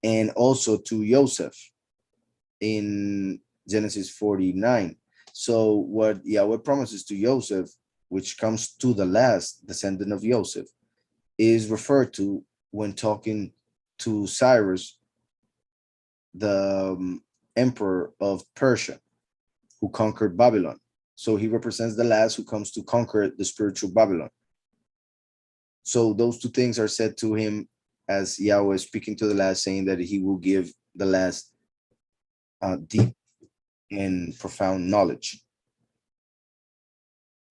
And also to Joseph in Genesis 49. So what Yahweh promises to Joseph, which comes to the last descendant of Joseph, is referred to when talking to Cyrus, the emperor of Persia, who conquered Babylon. So he represents the last who comes to conquer the spiritual Babylon. So those two things are said to him as Yahweh speaking to the last, saying that he will give the last deep and profound knowledge.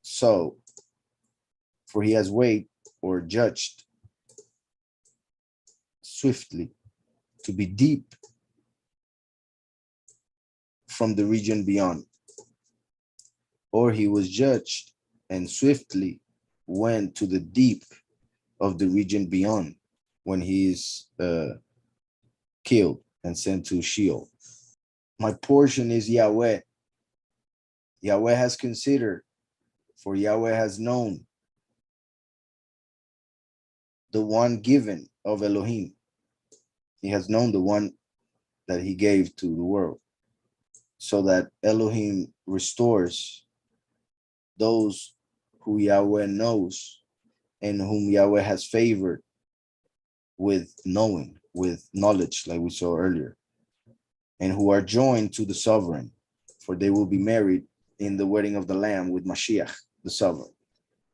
So, for he has weighed or judged swiftly to be deep from the region beyond, or he was judged and swiftly went to the deep of the region beyond when he is killed and sent to Sheol. My portion is Yahweh. Yahweh has considered, for Yahweh has known the one given of Elohim. He has known the one that he gave to the world, so that Elohim restores those who Yahweh knows and whom Yahweh has favored with knowing, with knowledge, like we saw earlier, and who are joined to the sovereign, for they will be married in the wedding of the Lamb with Mashiach, the sovereign,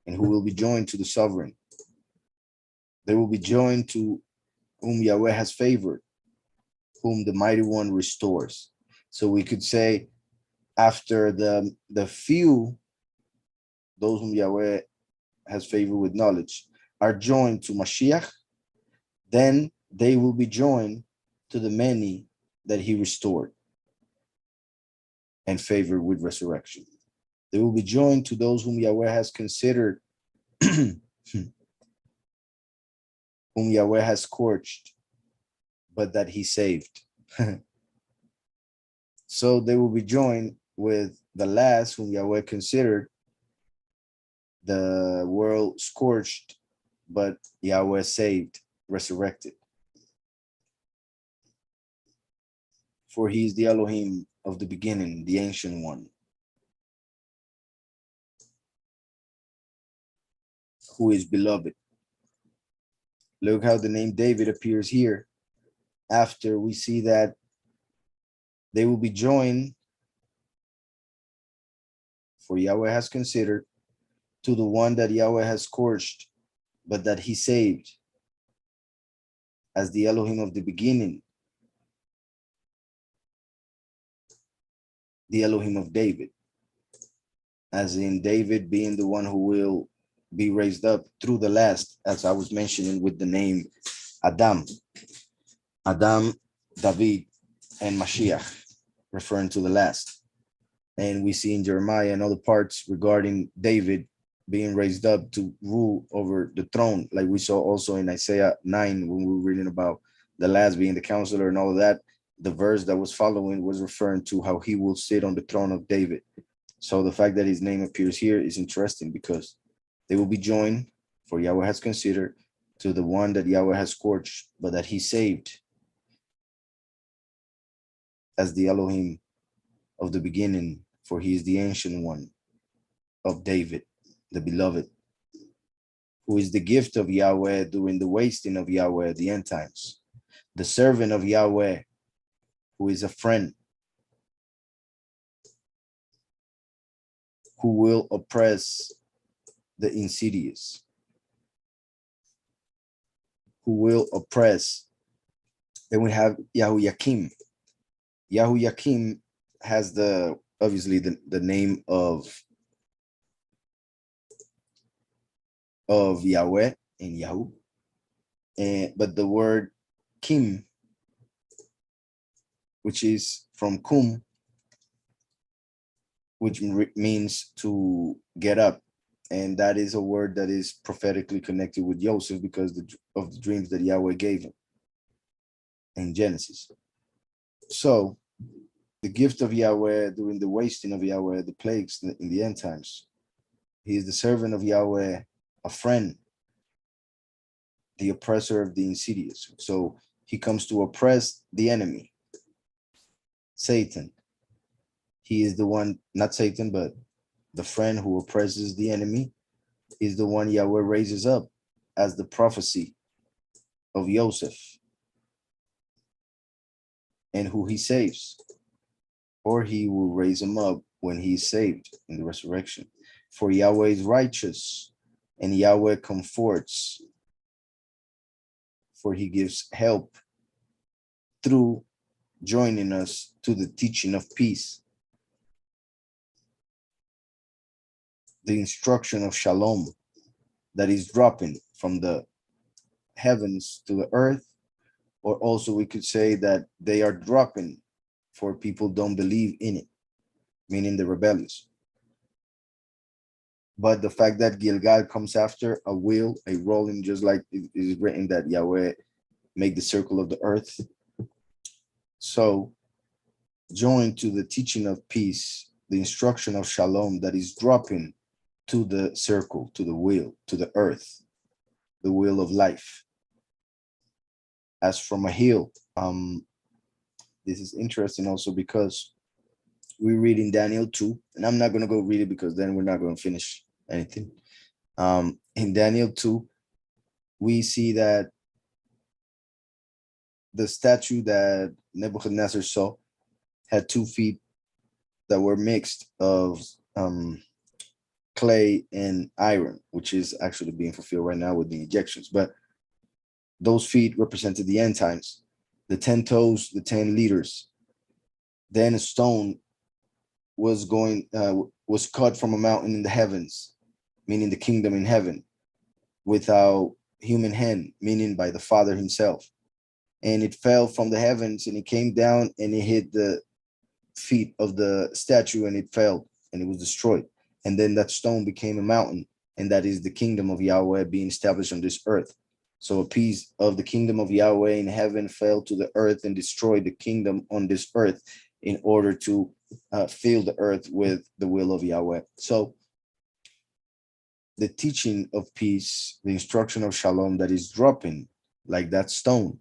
and who will be joined to the sovereign. They will be joined to whom Yahweh has favored, whom the mighty one restores. So we could say, after the few, those whom Yahweh has favored with knowledge, are joined to Mashiach, then they will be joined to the many that he restored and favored with resurrection. They will be joined to those whom Yahweh has considered, whom Yahweh has scorched, but that he saved. So they will be joined with the last whom Yahweh considered, the world scorched, but Yahweh saved, resurrected. For he is the Elohim of the beginning, the ancient one, who is beloved. Look how the name David appears here after we see that they will be joined, for Yahweh has considered, to the one that Yahweh has scorched, but that he saved, as the Elohim of the beginning, the Elohim of David, as in David being the one who will be raised up through the last, as I was mentioning with the name Adam, David, and Mashiach, referring to the last. And we see in Jeremiah and other parts regarding David being raised up to rule over the throne, like we saw also in Isaiah 9 when we were reading about the last being the counselor and all of that. The verse that was following was referring to how he will sit on the throne of David. So the fact that his name appears here is interesting, because they will be joined, for Yahweh has considered, to the one that Yahweh has scorched, but that he saved, as the Elohim of the beginning, for he is the ancient one of David, the beloved, who is the gift of Yahweh during the wasting of Yahweh at the end times. The servant of Yahweh, who is a friend, who will oppress the insidious, who will oppress. Then we have Yahuyakim. Yahuyakim has obviously the name of Yahweh in Yahu, but the word Kim, which is from Kum, which means to get up, and that is a word that is prophetically connected with Joseph because of the dreams that Yahweh gave him in Genesis. So the gift of Yahweh during the wasting of Yahweh, the plagues in the end times. He is the servant of Yahweh, a friend, the oppressor of the insidious. So he comes to oppress the enemy, Satan. He is the one, not Satan, but the friend who oppresses the enemy is the one Yahweh raises up as the prophecy of Joseph, and who he saves, or he will raise him up when he is saved in the resurrection. For Yahweh is righteous, and Yahweh comforts, for he gives help through joining us to the teaching of peace, the instruction of shalom that is dropping from the heavens to the earth, or also we could say that they are dropping for people don't believe in it, meaning the rebellious. But the fact that Gilgal comes after a wheel, a rolling, just like it is written that Yahweh make the circle of the earth. So joined to the teaching of peace, the instruction of shalom that is dropping to the circle, to the wheel, to the earth, the wheel of life. As from a hill, this is interesting also because we read in Daniel 2, and I'm not going to go read it because then we're not going to finish anything. In Daniel 2, we see that the statue that Nebuchadnezzar saw had 2 feet that were mixed of clay and iron, which is actually being fulfilled right now with the ejections. But those feet represented the end times, the 10 toes, the 10 leaders. Then a stone was cut from a mountain in the heavens, meaning the kingdom in heaven, without human hand, meaning by the Father himself. And it fell from the heavens and it came down and it hit the feet of the statue and it fell and it was destroyed. And then that stone became a mountain, and that is the kingdom of Yahweh being established on this earth. So a piece of the kingdom of Yahweh in heaven fell to the earth and destroyed the kingdom on this earth in order to fill the earth with the will of Yahweh. So the teaching of peace, the instruction of shalom that is dropping like that stone.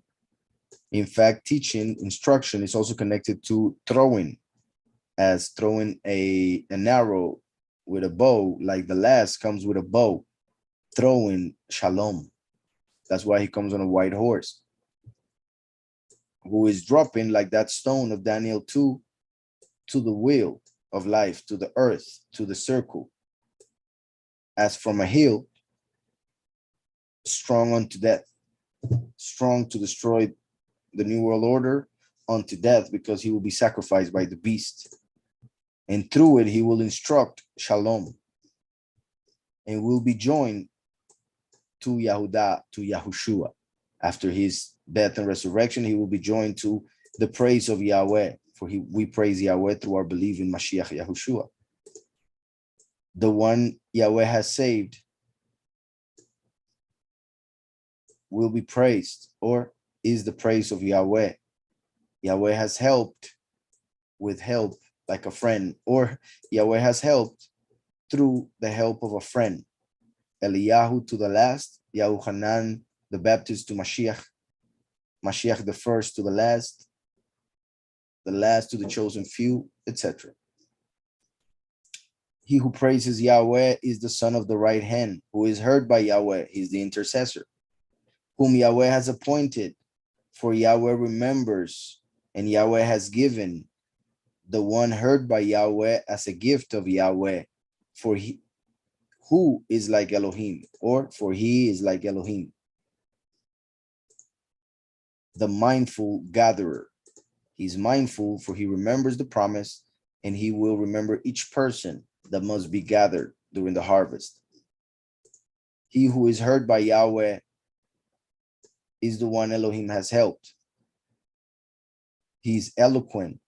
In fact, teaching, instruction is also connected to throwing, as throwing an arrow with a bow, like the last comes with a bow, throwing shalom. That's why he comes on a white horse, who is dropping like that stone of Daniel 2 to the wheel of life, to the earth, to the circle, as from a hill, strong unto death, strong to destroy the new world order unto death, because he will be sacrificed by the beast. And through it, he will instruct shalom and will be joined to Yahudah, to Yahushua. After his death and resurrection, he will be joined to the praise of Yahweh, for we praise Yahweh through our belief in Mashiach Yahushua. The one Yahweh has saved will be praised, or is the praise of Yahweh. Yahweh has helped with help like a friend, or Yahweh has helped through the help of a friend. Eliyahu to the last, Yahuchanan the Baptist to Mashiach, Mashiach the first to the last to the chosen few, etc. He who praises Yahweh is the son of the right hand, who is heard by Yahweh. He's the intercessor, whom Yahweh has appointed. For Yahweh remembers, and Yahweh has given the one heard by Yahweh as a gift of Yahweh. For he who is like Elohim, or for he is like Elohim, the mindful gatherer. He's mindful, for he remembers the promise, and he will remember each person that must be gathered during the harvest. He who is heard by Yahweh is the one Elohim has helped. He's eloquent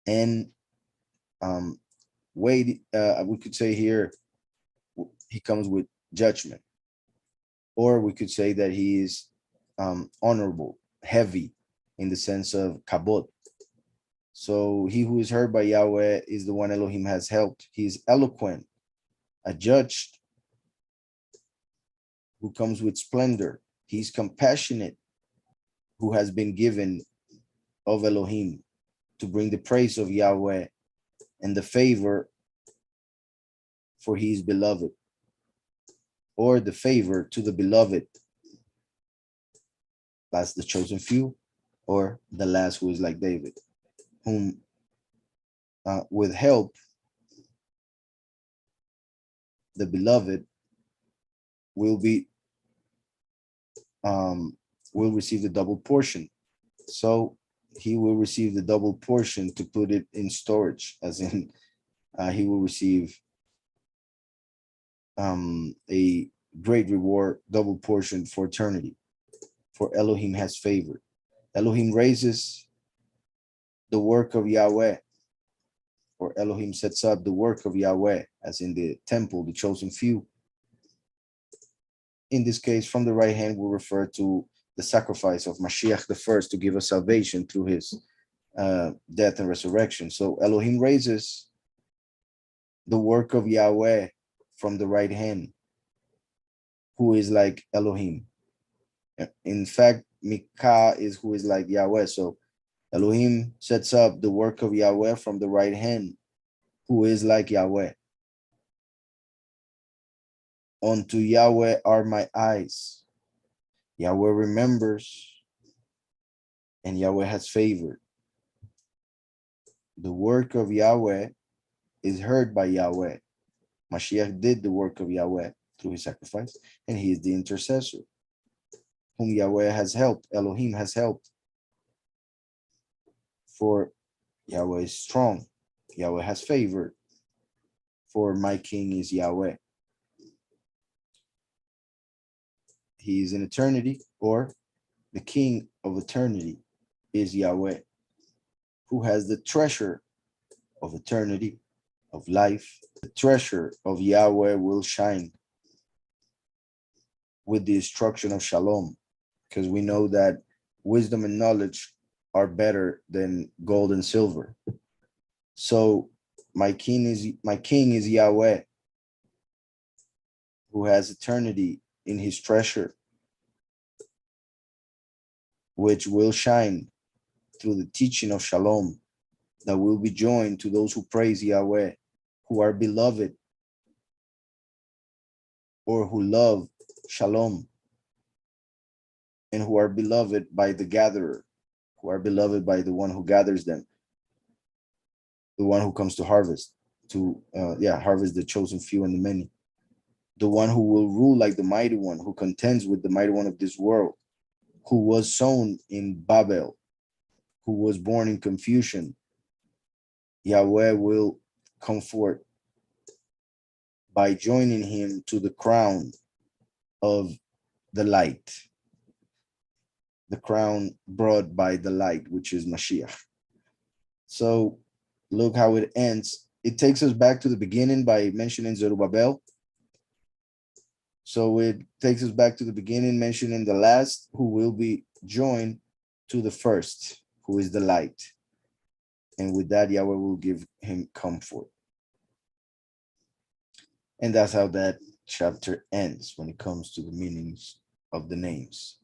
and we could say here, he comes with judgment, or we could say that he is honorable, heavy, in the sense of kabod. So he who is heard by Yahweh is the one Elohim has helped. He's eloquent, a judge who comes with splendor. He's compassionate, who has been given of Elohim to bring the praise of Yahweh and the favor, for he is beloved, or the favor to the beloved. That's the chosen few, or the last who is like David, whom with help, the beloved will receive the double portion. So he will receive the double portion, to put it in storage, as in he will receive a great reward, double portion for eternity, for Elohim has favored. Elohim raises the work of Yahweh, or Elohim sets up the work of Yahweh, as in the temple, the chosen few. In this case, from the right hand will refer to the sacrifice of Mashiach the first, to give us salvation through his death and resurrection. So Elohim raises the work of Yahweh from the right hand, who is like Elohim. In fact, Mikah is who is like Yahweh. So Elohim sets up the work of Yahweh from the right hand, who is like Yahweh. Unto Yahweh are my eyes. Yahweh remembers, and Yahweh has favored. The work of Yahweh is heard by Yahweh. Mashiach did the work of Yahweh through his sacrifice, and he is the intercessor, whom Yahweh has helped, Elohim has helped. For Yahweh is strong, Yahweh has favored, for my king is Yahweh. He is in eternity, or the king of eternity is Yahweh, who has the treasure of eternity, of life. The treasure of Yahweh will shine with the instruction of Shalom, because we know that wisdom and knowledge are better than gold and silver. So my king is Yahweh, who has eternity in his treasure, which will shine through the teaching of Shalom, that will be joined to those who praise Yahweh, who are beloved, or who love Shalom, and who are beloved by the gatherer, who are beloved by the one who gathers them, the one who comes to harvest, harvest the chosen few and the many, the one who will rule like the mighty one, who contends with the mighty one of this world, who was sown in Babel, who was born in confusion. Yahweh will comfort by joining him to the crown of the light, the crown brought by the light, which is Mashiach. So look how it ends. It takes us back to the beginning by mentioning Zerubbabel. So it takes us back to the beginning, mentioning the last, who will be joined to the first, who is the light. And with that, Yahweh will give him comfort. And that's how that chapter ends when it comes to the meanings of the names.